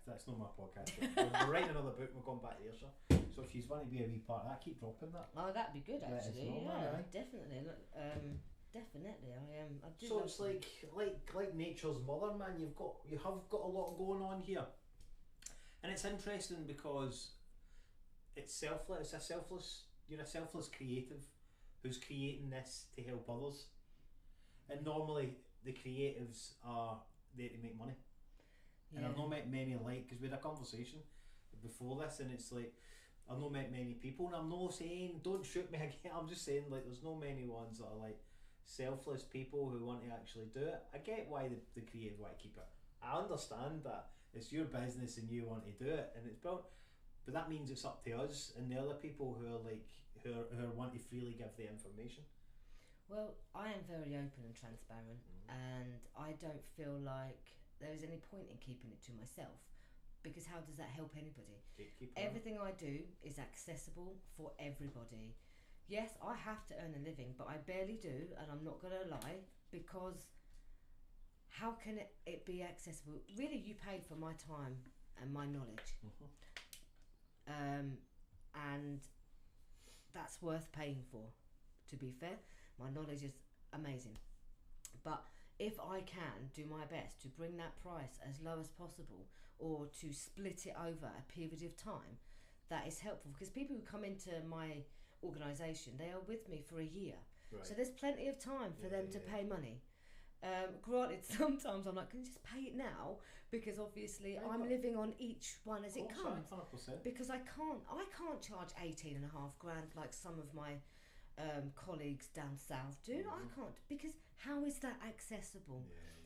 A: that's not my podcast. We're writing another book and we're going back there, sir. So if you want to be a wee part of that, keep dropping that.
B: Oh, that'd be good
A: Let us
B: actually.
A: know,
B: Yeah,
A: man,
B: definitely. Look, definitely. I do.
A: So it's like nature's mother, man. You have got a lot going on here, and it's interesting because it's selfless. You're a selfless creative who's creating this to help others, and normally the creatives are there to make money. And I've not met many because we had a conversation before this, and it's like I've not met many people, and I'm not saying don't shoot me again. I'm just saying like there's no many ones that are like selfless people who want to actually do it. I get why the creative want to keep it. I understand that it's your business and you want to do it, and it's built. But that means it's up to us and the other people who are like who want to freely give the information.
B: Well, I am very open and transparent, and I don't feel like there is any point in keeping it to myself, because how does that help anybody? Everything I do is accessible for everybody. Yes, I have to earn a living, but I barely do, and I'm not going to lie, because how can it be accessible? Really, you paid for my time and my knowledge. And that's worth paying for, to be fair. My knowledge is amazing, but if I can do my best to bring that price as low as possible, or to split it over a period of time, that is helpful, because people who come into my organisation, they are with me for a year, so there's plenty of time for them to pay money. Granted, sometimes I'm like, can you just pay it now? Because obviously I'm living on each one as it comes.
A: 100%.
B: Because I can't charge 18.5 grand like some of my colleagues down south do. I can't, because how is that accessible?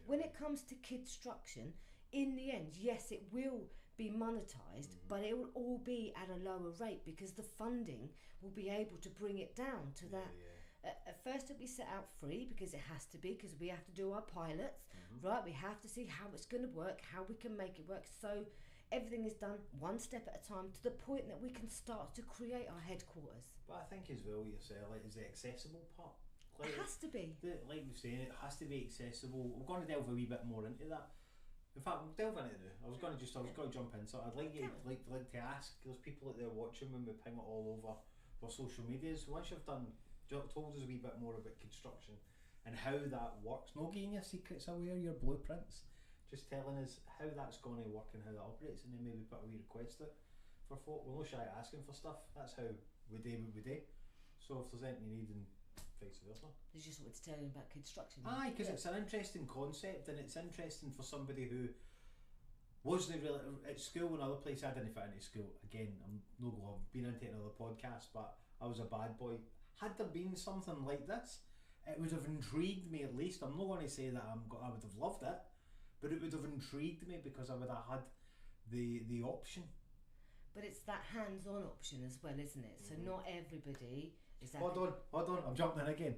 B: When it comes to construction, in the end, yes, it will be monetised, but it will all be at a lower rate, because the funding will be able to bring it down to that. At first it'll be set out free, because it has to be, because we have to do our pilots, right? We have to see how it's going to work, how we can make it work. So everything is done one step at a time, to the point that we can start to create our headquarters.
A: But I think as well, yourself, like, is the accessible part. Like,
B: it has to be.
A: Like you're saying, it has to be accessible. We're going to delve a wee bit more into that. In fact, we'll delve into it. I was going to jump in. So I'd like you like to ask. There's people out there watching when we ping it all over our social medias. So once you've told us a wee bit more about construction and how that works, not getting your secrets away or your blueprints, just telling us how that's going to work and how that operates, and then maybe put a wee request out for folk. We're not shy at asking for stuff. That's how we do what we do. So if there's anything you need, and vice versa.
B: I just wanted to tell you about construction.
A: Aye, because it's an interesting concept, and it's interesting for somebody who wasn't really at school and other places. I didn't fit into school. Again, I'm no go. I've been into another podcast, but I was a bad boy. Had there been something like this, it would have intrigued me at least. I'm not going to say that I would have loved it, but it would have intrigued me, because I would have had the option.
B: But it's that hands-on option as well, isn't it? So not everybody is that.
A: Hold on, I'm jumping in again.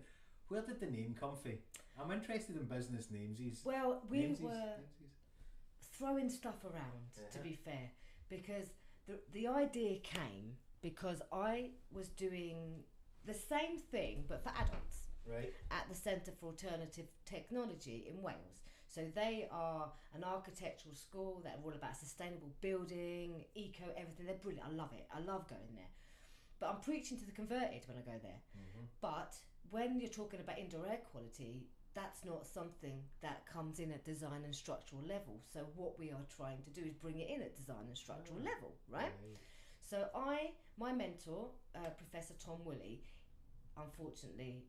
A: Where did the name come from? I'm interested in business names.
B: Well, we were throwing stuff around, to be fair, because the idea came because I was doing the same thing but for adults,
A: right,
B: at the Centre for Alternative Technology in Wales. So they are an architectural school that are all about sustainable building, eco, everything. They're brilliant. I love it. I love going there. But I'm preaching to the converted when I go there. But when you're talking about indoor air quality, that's not something that comes in at design and structural level. So what we are trying to do is bring it in at design and structural level, right? So my mentor, Professor Tom Woolley, unfortunately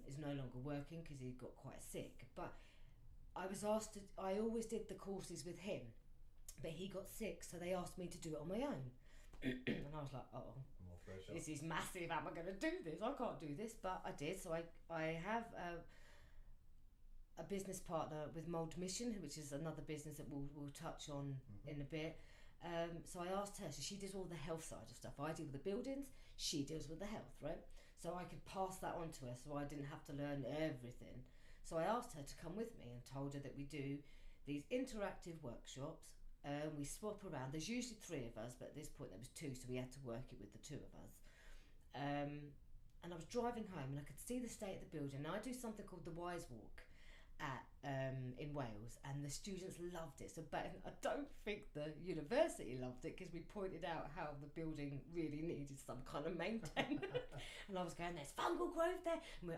B: is no longer working because he got quite sick. But I was asked to, I always did the courses with him, but he got sick, so they asked me to do it on my own. And I was like, this is massive, how am I going to do this? I can't do this, but I did. So I have a business partner with Mould Mission, which is another business that we'll touch on in a bit. So I asked her, so she does all the health side of stuff. I deal with the buildings, she deals with the health, right? So I could pass that on to her, so I didn't have to learn everything. So I asked her to come with me and told her that we do these interactive workshops. We swap around. There's usually 3 of us, but at this point there was 2, so we had to work it with the 2 of us. And I was driving home and I could see the state of the building. And I do something called the Wise Walk at in Wales, and the students loved it. So, but I don't think the university loved it because we pointed out how the building really needed some kind of maintenance. And I was going, there's fungal growth there. And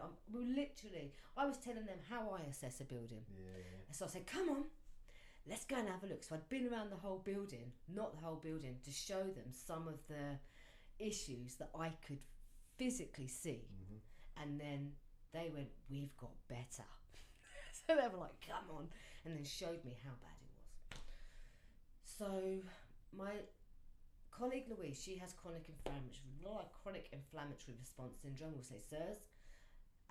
B: I was telling them how I assess a building.
A: Yeah.
B: And so I said, come on, let's go and have a look. So I'd been around the whole building, not the whole building, to show them some of the issues that I could physically see. And then they went, we've got better. So they were like, come on, and then showed me how bad it was. So my colleague Louise, she has chronic inflammatory response syndrome, we'll say CIRS,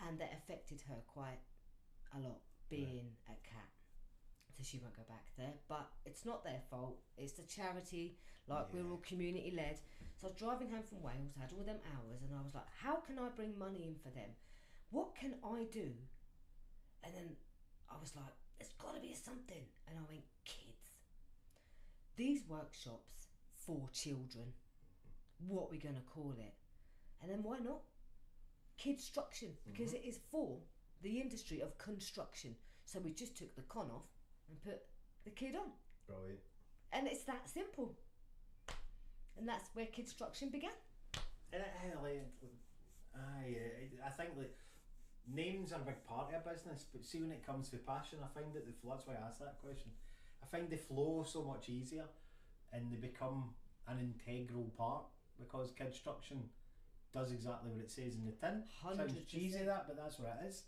B: and that affected her quite a lot, being a cat. So she won't go back there, but it's not their fault. It's a charity, we're all community led. So I was driving home from Wales, I had all them hours, and I was like, how can I bring money in for them? What can I do? And then I was like, there's got to be something. And I went, kids. These workshops for children. What are we going to call it? And then why not? Kidstruction, because it is for the industry of construction. So we just took the con off and put the kid on.
A: Brilliant.
B: And it's that simple. And that's where Kidstruction began.
A: And I think like names are a big part of a business, but see when it comes to passion, I find that that's why I asked that question. I find they flow so much easier, and they become an integral part because Kidstruction does exactly what it says in the tin.
B: 100%.
A: Sounds cheesy that, but that's what it is,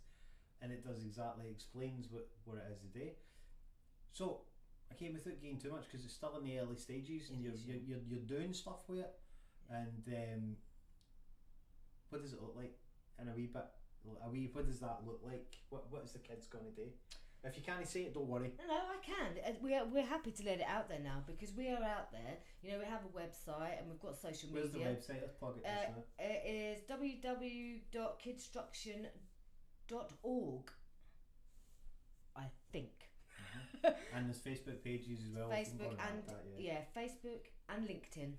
A: and it does exactly explains what it is today. So, okay, without getting too much, because it's still in the early stages, and you're doing stuff with it, and what does it look like in a wee bit? What does that look like? What is the kids going to do? If you can't say it, don't worry. No,
B: I can. We're happy to let it out there now because we are out there. You know, we have a website and we've got social media.
A: Where's the website? Let's plug it just now.
B: It is www.kidstruction.org, I think.
A: And there's Facebook pages as well.
B: Facebook and Facebook and LinkedIn.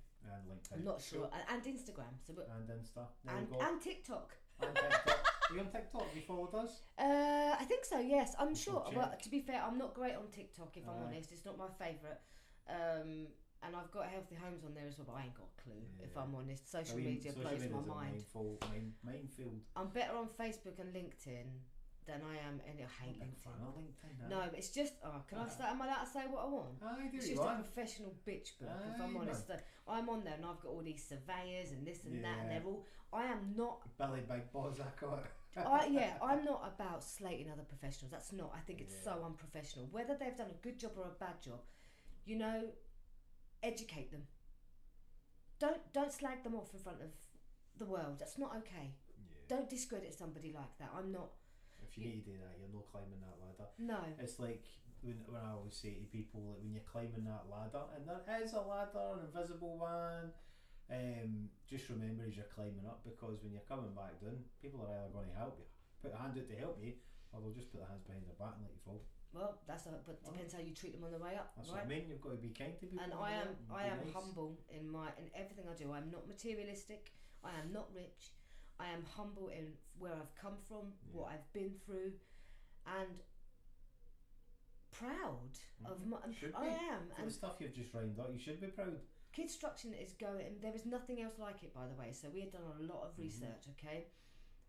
B: I'm not sure. And Instagram. So
A: and Insta.
B: And TikTok.
A: And TikTok. Are you on TikTok? Have you followed us?
B: I think so, yes. I'm sure. Well, to be fair, I'm not great on TikTok, if I'm honest. It's not my favourite. And I've got Healthy Homes on there as well, but I ain't got a clue, if I'm honest. Social media blows my mind.
A: Minefield.
B: I'm better on Facebook and LinkedIn than I am, and I hate LinkedIn.
A: LinkedIn.
B: No, but it's just, can I say, am I allowed to say what I want? It's just a professional bitch book, if I'm honest. I'm on there and I've got all these surveyors and this and that, and they're all, I am not...
A: Billy Big Boss, I call it.
B: I'm not about slating other professionals. That's not. I think it's so unprofessional. Whether they've done a good job or a bad job, you know, educate them. Don't slag them off in front of the world. That's not okay. Don't discredit somebody like that. I'm not.
A: If you need to do that, you're not climbing that ladder.
B: No.
A: It's like when I always say to people, like when you're climbing that ladder, and there is a ladder, an invisible one. Just remember as you're climbing up, because when you're coming back down, people are either going to help you, put a hand out to help you, or they'll just put their hands behind their back and let you fall.
B: Well, but depends how you treat them on the way up.
A: That's
B: right?
A: what I mean. You've got to be kind to people.
B: And I am nice. Humble in everything I do. I'm not materialistic. I am not rich. I am humble in where I've come from, what I've been through, and proud of my. I am.
A: For the stuff you've just rounded up, you should be proud.
B: Kidstruction is going, and there is nothing else like it, by the way. So we have done a lot of research. Okay,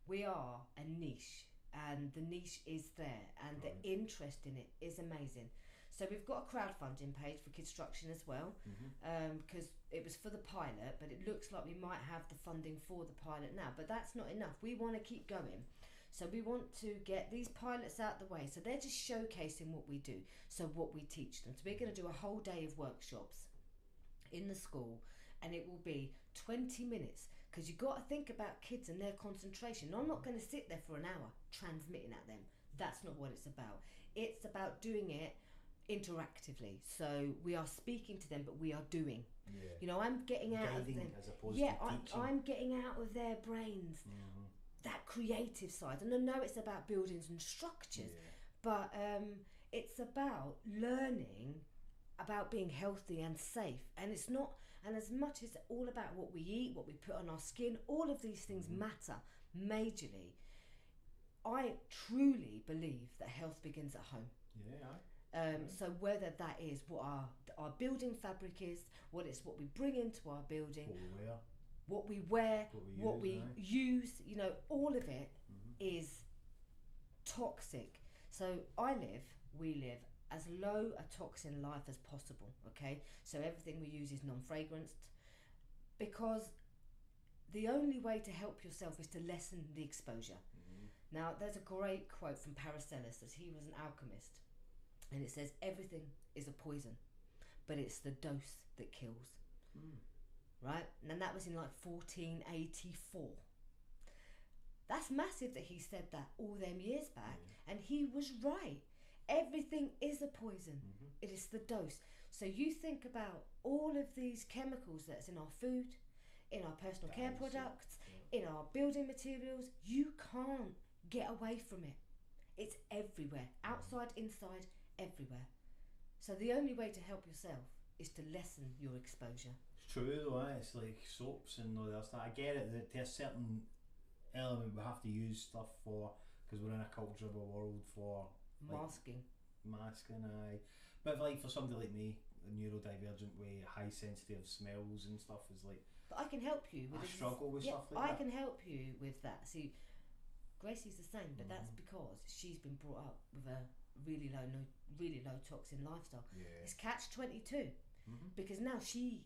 B: we are a niche, and the niche is there, and the interest in it is amazing. So we've got a crowdfunding page for Kidstruction as well, because it was for the pilot, but it looks like we might have the funding for the pilot now. But that's not enough. We want to keep going. So we want to get these pilots out the way. So they're just showcasing what we do, so what we teach them. So we're going to do a whole day of workshops in the school, and it will be 20 minutes, because you've got to think about kids and their concentration. I'm not going to sit there for an hour transmitting at them. That's not what it's about. It's about doing it interactively. So we are speaking to them, but we are doing. You know, I'm getting out of them.
A: As opposed to
B: I'm getting out of their brains. That creative side. And I know it's about buildings and structures, but it's about learning about being healthy and safe. And it's not, and as much as all about what we eat, what we put on our skin, all of these things matter majorly. I truly believe that health begins at home.
A: Yeah.
B: So whether that is what our building fabric is, what we bring into our building, what we wear, what we use, you know, all of it is toxic. So we live as low a toxin life as possible, okay? So everything we use is non-fragranced, because the only way to help yourself is to lessen the exposure. Now, there's a great quote from Paracelsus, that he was an alchemist, and it says, everything is a poison, but it's the dose that kills. Right? And that was in like 1484. That's massive that he said that all them years back, and he was right. Everything is a poison. It is the dose. So you think about all of these chemicals that's in our food, in our personal care products, in our building materials. You can't get away from it. It's everywhere, outside, inside, everywhere. So the only way to help yourself is to lessen your exposure.
A: It's true though, it's like soaps and all that stuff. I get it that there's certain element we have to use stuff for, because we're in a cultural world for
B: masking,
A: but like for somebody like me, a neurodivergent way, high sensitive smells and stuff is like.
B: But I can help you with
A: struggle with stuff like that.
B: I can help you with that. See, Gracie's the same, but that's because she's been brought up with a really low toxin lifestyle. It's catch-22 because now she's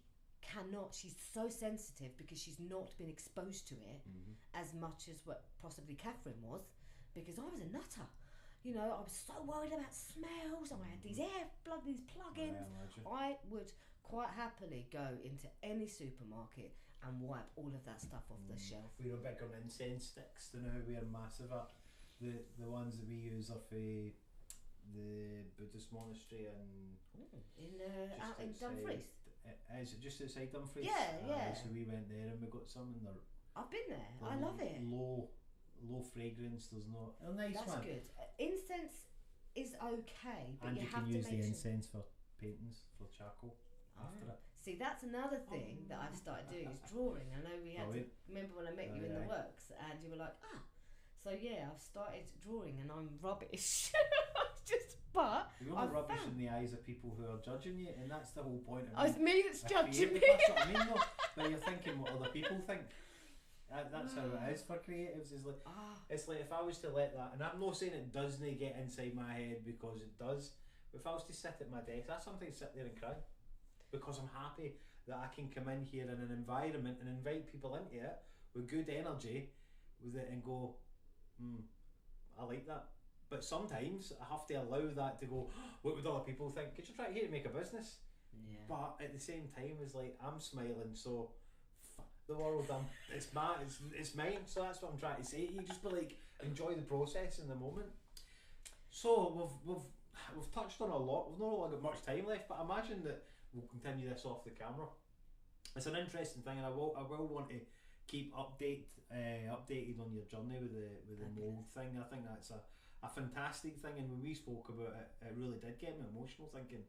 B: so sensitive because she's not been exposed to it as much as what possibly Catherine was, because I was a nutter. You know, I was so worried about smells. I had these these plugins. I would quite happily go into any supermarket and wipe all of that stuff off the shelf.
A: We were big on incense sticks, to now we're massive at the ones that we use are for the Buddhist monastery
B: out in Dumfries.
A: Is it just outside Dumfries?
B: Yeah.
A: So we went there and we got some, and
B: I've been there. I love it.
A: Low fragrance. There's no. Oh, nice. That's one.
B: Good. Incense is okay, but
A: and
B: you
A: have
B: to
A: use the
B: make
A: incense for paintings, for charcoal after it.
B: See, that's another thing that I've started doing is drawing. I know we had to remember when I met you in the works, and you were like, So yeah, I've started drawing, and I'm rubbish.
A: You're only rubbish in the eyes of people who are judging you, and that's the whole point of
B: it's me that's judging me.
A: That's what I mean, though. But you're thinking what other people think. That's how it is for creatives. It's like if I was to let that, and I'm not saying it doesn't get inside my head, because it does. But if I was to sit at my desk, I sometimes sit there and cry, because I'm happy that I can come in here in an environment and invite people into it with good energy, with it, and go, I like that. But sometimes I have to allow that to go, what would other people think? Because you're trying here to make a business.
B: Yeah.
A: But at the same time, it's like, I'm smiling, so the world, it's mine. So that's what I'm trying to say. You just be like, enjoy the process in the moment. So we've touched on a lot. We've not really got much time left, but I imagine that we'll continue this off the camera. It's an interesting thing, and I will want to keep updated on your journey with the mould thing. I think that's a fantastic thing, and when we spoke about it, it really did get me emotional, thinking,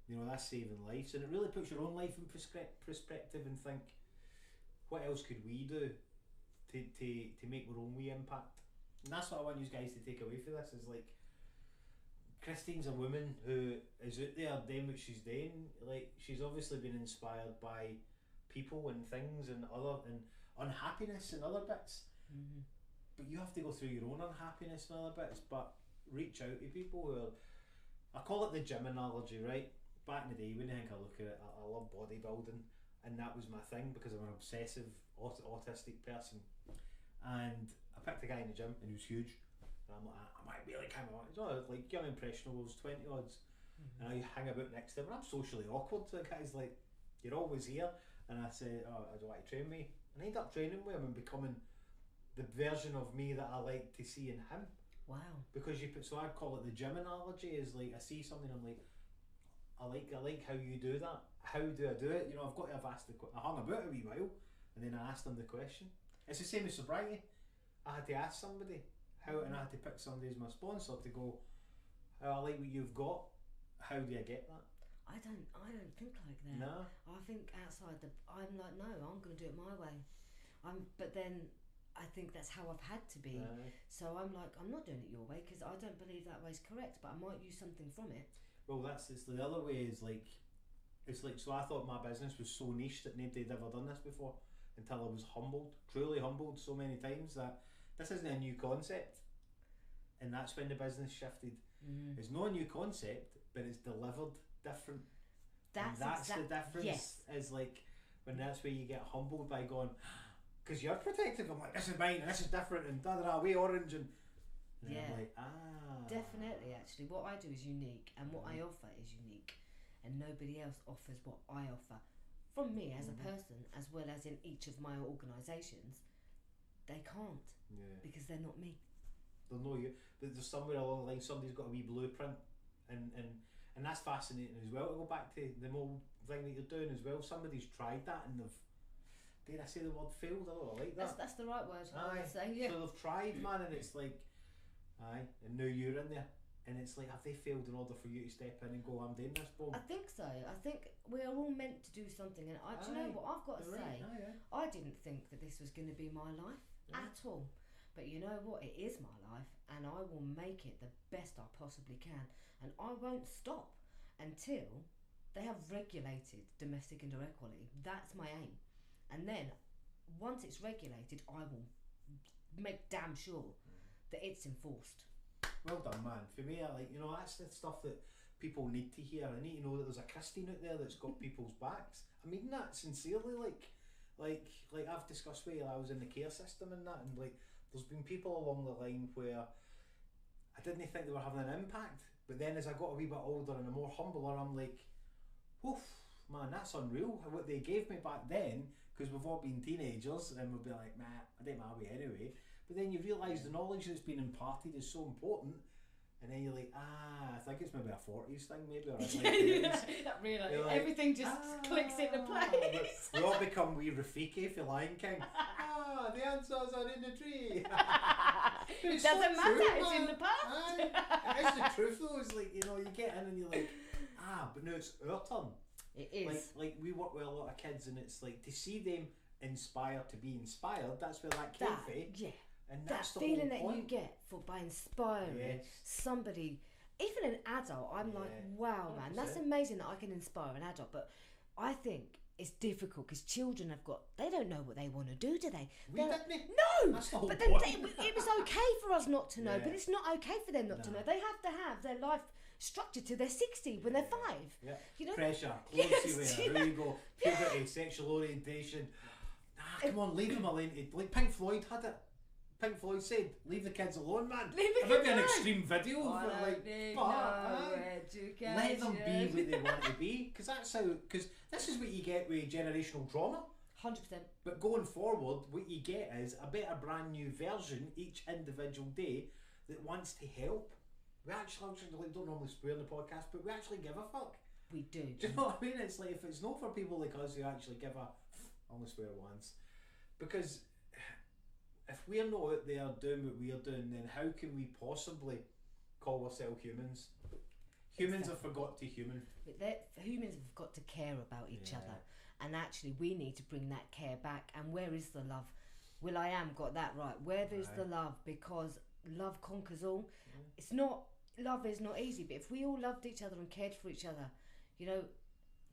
A: you know, that's saving lives, and it really puts your own life in perspective and think, what else could we do to make our own wee impact? And that's what I want you guys to take away from this, is like, Kristine's a woman who is out there doing what she's doing. Like, she's obviously been inspired by people and things and unhappiness and other bits. But you have to go through your own unhappiness and other bits, but reach out to people who are, I call it the gym analogy, right? Back in the day, when I think I look at it, I love bodybuilding, and that was my thing because I'm an obsessive autistic person. And I picked a guy in the gym and he was huge, and I'm like, I might be like him. He's like young impressionables, 20 odds, and I hang about next to him, and I'm socially awkward, so the guy's like, you're always here, and I say, I don't want to train me, and I end up training with him and becoming the version of me that I like to see in him.
B: Wow. Because
A: so I call it the gym analogy, is like, I see something, I'm like, I like how you do that. How do I do it? You know, I've got to have asked I hung about a wee while, and then I asked them the question. It's the same as sobriety. I had to ask somebody how, and I had to pick somebody as my sponsor to go, I like what you've got. How do I get that?
B: I don't think like that.
A: No.
B: I think outside I'm like, no, I'm going to do it my way. But then I think that's how I've had to be. So I'm like, I'm not doing it your way because I don't believe that way's correct, but I might use something from it.
A: Well, it's the other way is like, it's like, so I thought my business was so niche that nobody had ever done this before until I was humbled, truly humbled so many times that this isn't a new concept. And that's when the business shifted. It's not a new concept, but it's delivered different. That's the difference. Yes. Is like when that's where you get humbled by going, because you're protective. I'm like, this is mine and this is different and da da da, way orange and I'm like,
B: definitely. Actually, what I do is unique, and what I offer is unique, and nobody else offers what I offer. From me as a person, as well as in each of my organisations, they can't because they're not me.
A: They'll know you, but there's somewhere along the line somebody's got a wee blueprint, and that's fascinating as well. To go back to the mould thing that you're doing as well, somebody's tried that and they've, dare I say the word failed? I don't like that.
B: That's the right word.
A: Aye.
B: Say, yeah.
A: So they've tried, man, and it's like, aye, and now you're in there, and it's like, have they failed in order for you to step in and go, I'm doing this, boom?
B: I think so. I think we are all meant to do something, and do you know what I've got to say? I didn't think that this was going to be my life at all. But you know what? It is my life, and I will make it the best I possibly can, and I won't stop until they have regulated domestic inequality. That's my aim. And then, once it's regulated, I will make damn sure that it's enforced.
A: Well done, man. For me, I like, you know, that's the stuff that people need to hear. I need to know that there's a Kristine out there that's got people's backs. I mean that sincerely, like I've discussed with you, I was in the care system and that, and like, there's been people along the line where I didn't think they were having an impact, but then as I got a wee bit older and a more humbler, I'm like, woof, man, that's unreal what they gave me back then, because we've all been teenagers and we'll be like, nah, I did my way anyway. But then you realise the knowledge that's been imparted is so important, and then you're like, I think it's maybe a 40s thing, maybe, or
B: that really, like, everything just clicks into place.
A: We all become wee Rafiki for Lion King. The answers are in the tree.
B: It doesn't matter, it's in the past.
A: It's the truth though, it's like, you know, you get in and you're like, but now it's our turn.
B: It is.
A: Like we work with a lot of kids, and it's like to see them inspired to be inspired, that's where that came from.
B: Yeah.
A: And
B: that's the feeling that you get by inspiring somebody, even an adult. I'm like, wow, 100%. Man, that's amazing that I can inspire an adult. But I think it's difficult because children they don't know what they want to do they?
A: No! That's the whole
B: but
A: point.
B: It was okay for us not to know, but it's not okay for them not to know. They have to have their life structured till they're 60 when they're 5.
A: Yeah.
B: You know?
A: Pressure, clothes you wear, who you go, puberty, sexual orientation. Come on, leave them alone. Like Pink Floyd had it. Pink Floyd said, leave the kids alone, man. Maybe an extreme video of it, like, let them be what they want to be, because this is what you get with generational trauma.
B: 100%.
A: But going forward, what you get is a better brand new version each individual day that wants to help. We actually don't normally swear in the podcast, but we actually give a fuck.
B: We do.
A: Do you know what I mean? It's like, if it's not for people like us who actually give a, I only swear once, because if we're not out there doing what we're doing, then how can we possibly call ourselves humans? Humans have forgot to human.
B: Humans have got to care about each other, and actually we need to bring that care back. And where is the love? Will.i.am got that right. Where is the love? Because love conquers all. It's not, love is not easy, but if we all loved each other and cared for each other, you know,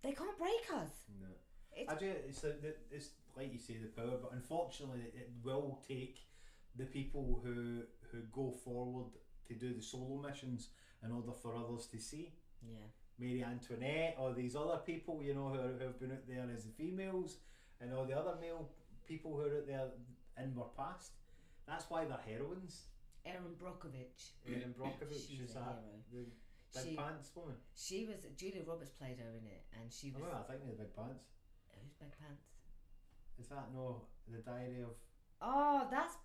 B: they can't break us.
A: No. It's like you say, the power, but unfortunately it will take the people who go forward to do the solo missions in order for others to see.
B: Yeah.
A: Mary Antoinette, or these other people, you know, who have been out there as the females, and all the other male people who are out there in our past. That's why they're heroines.
B: Erin Brockovich.
A: She's that the big pants woman.
B: She was, Julia Roberts played her in it, and she was.
A: I think the big pants.
B: Who's Big Pants?
A: Is that the diary of?
B: Oh, that's.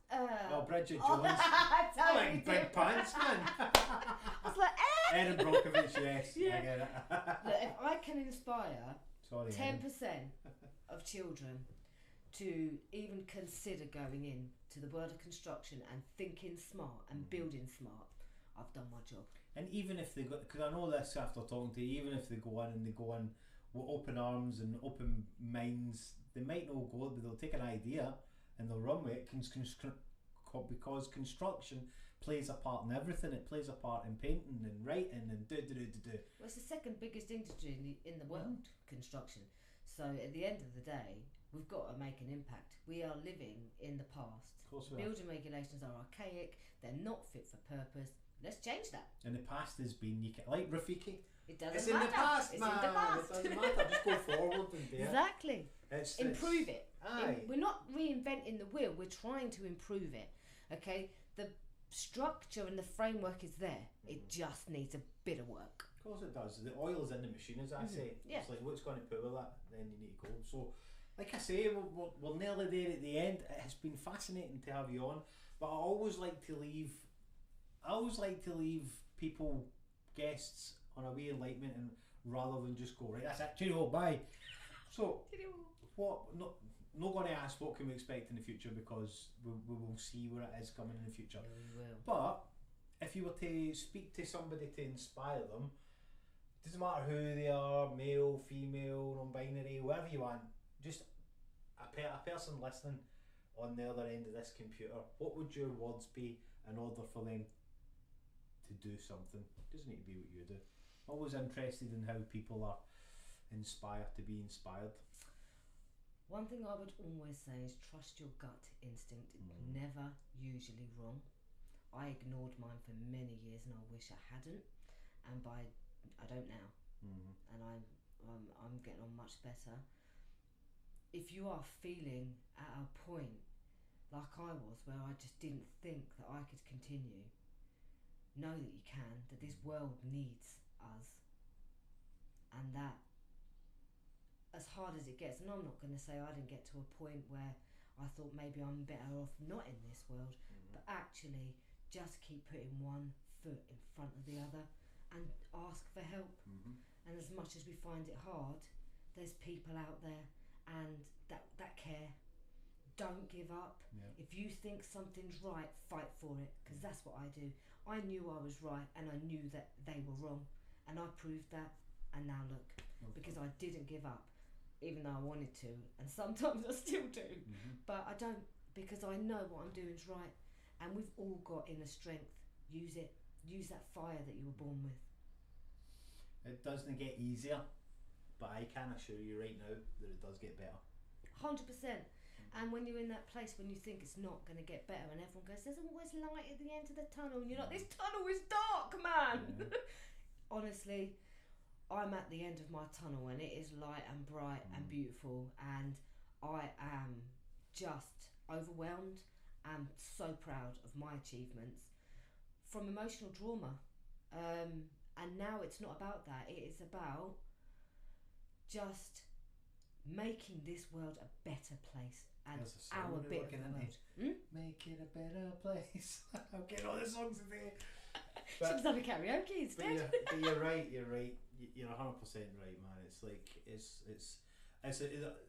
A: Bridget Jones. Big pants, man.
B: I was like,
A: Erin Brockovich, yes.
B: Yeah.
A: I get it.
B: Look, if I can inspire 10%
A: Erin.
B: of children to even consider going in to the world of construction and thinking smart and building smart, I've done my job.
A: And even if they go, because I know this after talking to you, even if they go in with open arms and open minds, they might not go, but they'll take an idea and they'll run with it because construction plays a part in everything. It plays a part in painting and writing and do.
B: Well, it's the second biggest industry in the world, construction. So at the end of the day, we've got to make an impact. We are living in the past.
A: Of course we are.
B: Building regulations are archaic. They're not fit for purpose. Let's change that.
A: And the past has been like Rafiki.
B: It doesn't
A: It's
B: matter.
A: in the past,
B: it's
A: man.
B: in the past.
A: It doesn't matter. Just go forward and do it.
B: Exactly. Improve it.
A: Aye.
B: We're not reinventing the wheel. We're trying to improve it. Okay. The structure and the framework is there. It just needs a bit of work.
A: Of course it does. The oil is in the machine, as I say.
B: Yeah.
A: It's like what's going to power that. Then you need to go. So, like I say, we're nearly there at the end. It has been fascinating to have you on, but I always like to leave people, guests, on a wee enlightenment, and rather than just go right. That's it. Cheerio. Bye. So, what? Not going to ask what can we expect in the future because we will see where it is coming in the future.
B: Yeah, we will.
A: But if you were to speak to somebody to inspire them, doesn't matter who they are, male, female, non-binary, whatever you want, just a person listening on the other end of this computer, what would your words be in order for them to do something? It doesn't need to be what you do. Always interested in how people are inspired to be inspired.
B: One thing I would always say is trust your gut instinct. It's never usually wrong. I ignored mine for many years and I wish I hadn't, and I don't now. And I'm getting on much better. If you are feeling at a point like I was where I just didn't think that I could continue, know that you can, that this world needs us, and that as hard as it gets, and I'm not going to say I didn't get to a point where I thought maybe I'm better off not in this world, but actually just keep putting one foot in front of the other and ask for help. And as much as we find it hard, there's people out there and that care. Don't give up. If you think something's right, fight for it, because that's what I do. I knew I was right and I knew that they were wrong, and I proved that, and now look, because I didn't give up, even though I wanted to, and sometimes I still do, but I don't, because I know what I'm doing is right, and we've all got inner strength. Use it. Use that fire that you were born with.
A: It doesn't get easier, but I can assure you right now that it does get better.
B: 100%. And when you're in that place when you think it's not going to get better, and everyone goes, there's always light at the end of the tunnel, and you're like, this tunnel is dark, man. Honestly, I'm at the end of my tunnel and it is light and bright and beautiful, and I am just overwhelmed and so proud of my achievements from emotional trauma. And now it's not about that. It is about just making this world a better place, and our bit of the world.
A: Make it a better place. I'm getting all the songs today.
B: Should have done a karaoke instead.
A: But you're right. You're 100% right, man. It's like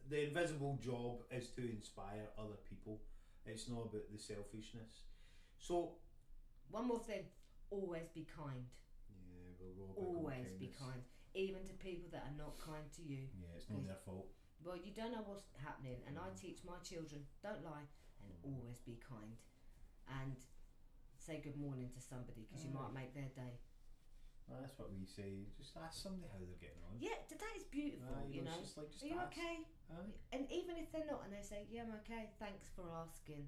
A: the invisible job is to inspire other people. It's not about the selfishness. So,
B: one more thing: always be kind. Always be kind, even to people that are not kind to you.
A: Yeah, it's not their fault.
B: Well, you don't know what's happening, and I teach my children, don't lie, and always be kind, and say good morning to somebody, because you might make their day.
A: Well, that's what we say. Just ask somebody how they're getting on.
B: Yeah, that is beautiful. You know,
A: just
B: are you
A: ask.
B: okay? And even if they're not, and they say, yeah, I'm okay, thanks for asking.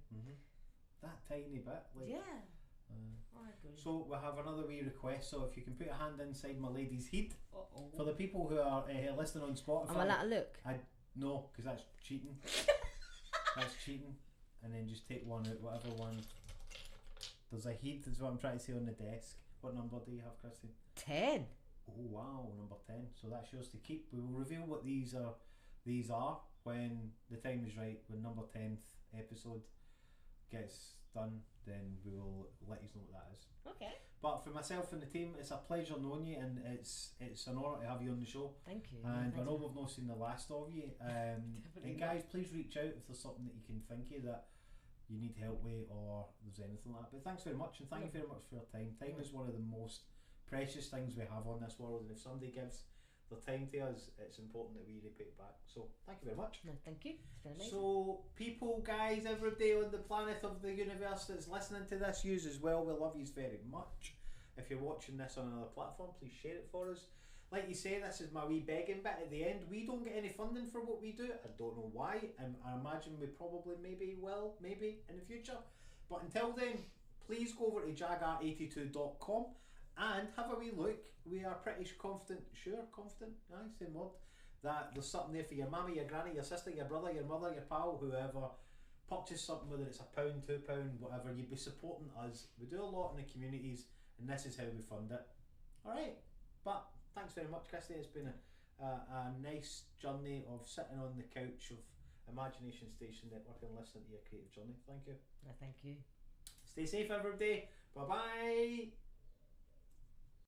A: That tiny bit.
B: Yeah. I agree.
A: So we have another wee request. So if you can put a hand inside my lady's head, for the people who are listening on Spotify.
B: Am I allowed to look?
A: No, because that's cheating. That's cheating. And then just take one out, whatever one. There's a head, is what I'm trying to say, on the desk. What number do you have, Kristine?
B: 10.
A: Oh wow, number 10. So that's yours to keep. We will reveal what these are when the time is right. When number 10th episode gets done, then we will let you know what that is. Okay. But for myself and the team, it's a pleasure knowing you, and it's an honour to have you on the show.
B: Thank you.
A: And I know we've not seen the last of you. And guys, please reach out if there's something that you can think of that you need help with, or there's anything like that. But thanks very much, and thank you very much for your time. Time is one of the most precious things we have on this world, and if somebody gives their time to us, it's important that we repay it back. So thank you very much.
B: No, thank you. It's been amazing.
A: So people, guys, everybody on the planet of the universe that's listening to this, yous as well, we love yous very much. If you're watching this on another platform, please share it for us. Like you say, this is my wee begging bit at the end. We don't get any funding for what we do. I don't know why. I imagine we probably maybe will, maybe in the future. But until then, please go over to jagar82.com and have a wee look. We are pretty confident, same word, that there's something there for your mummy, your granny, your sister, your brother, your mother, your pal, whoever. Purchase something, whether it's £1, £2, whatever. You'd be supporting us. We do a lot in the communities, and this is how we fund it. Alright, but thanks very much, Kristine. It's been a nice journey of sitting on the couch of Imagination Station Network and listening to your creative journey. Thank you.
B: No, thank you.
A: Stay safe, everybody. Bye bye.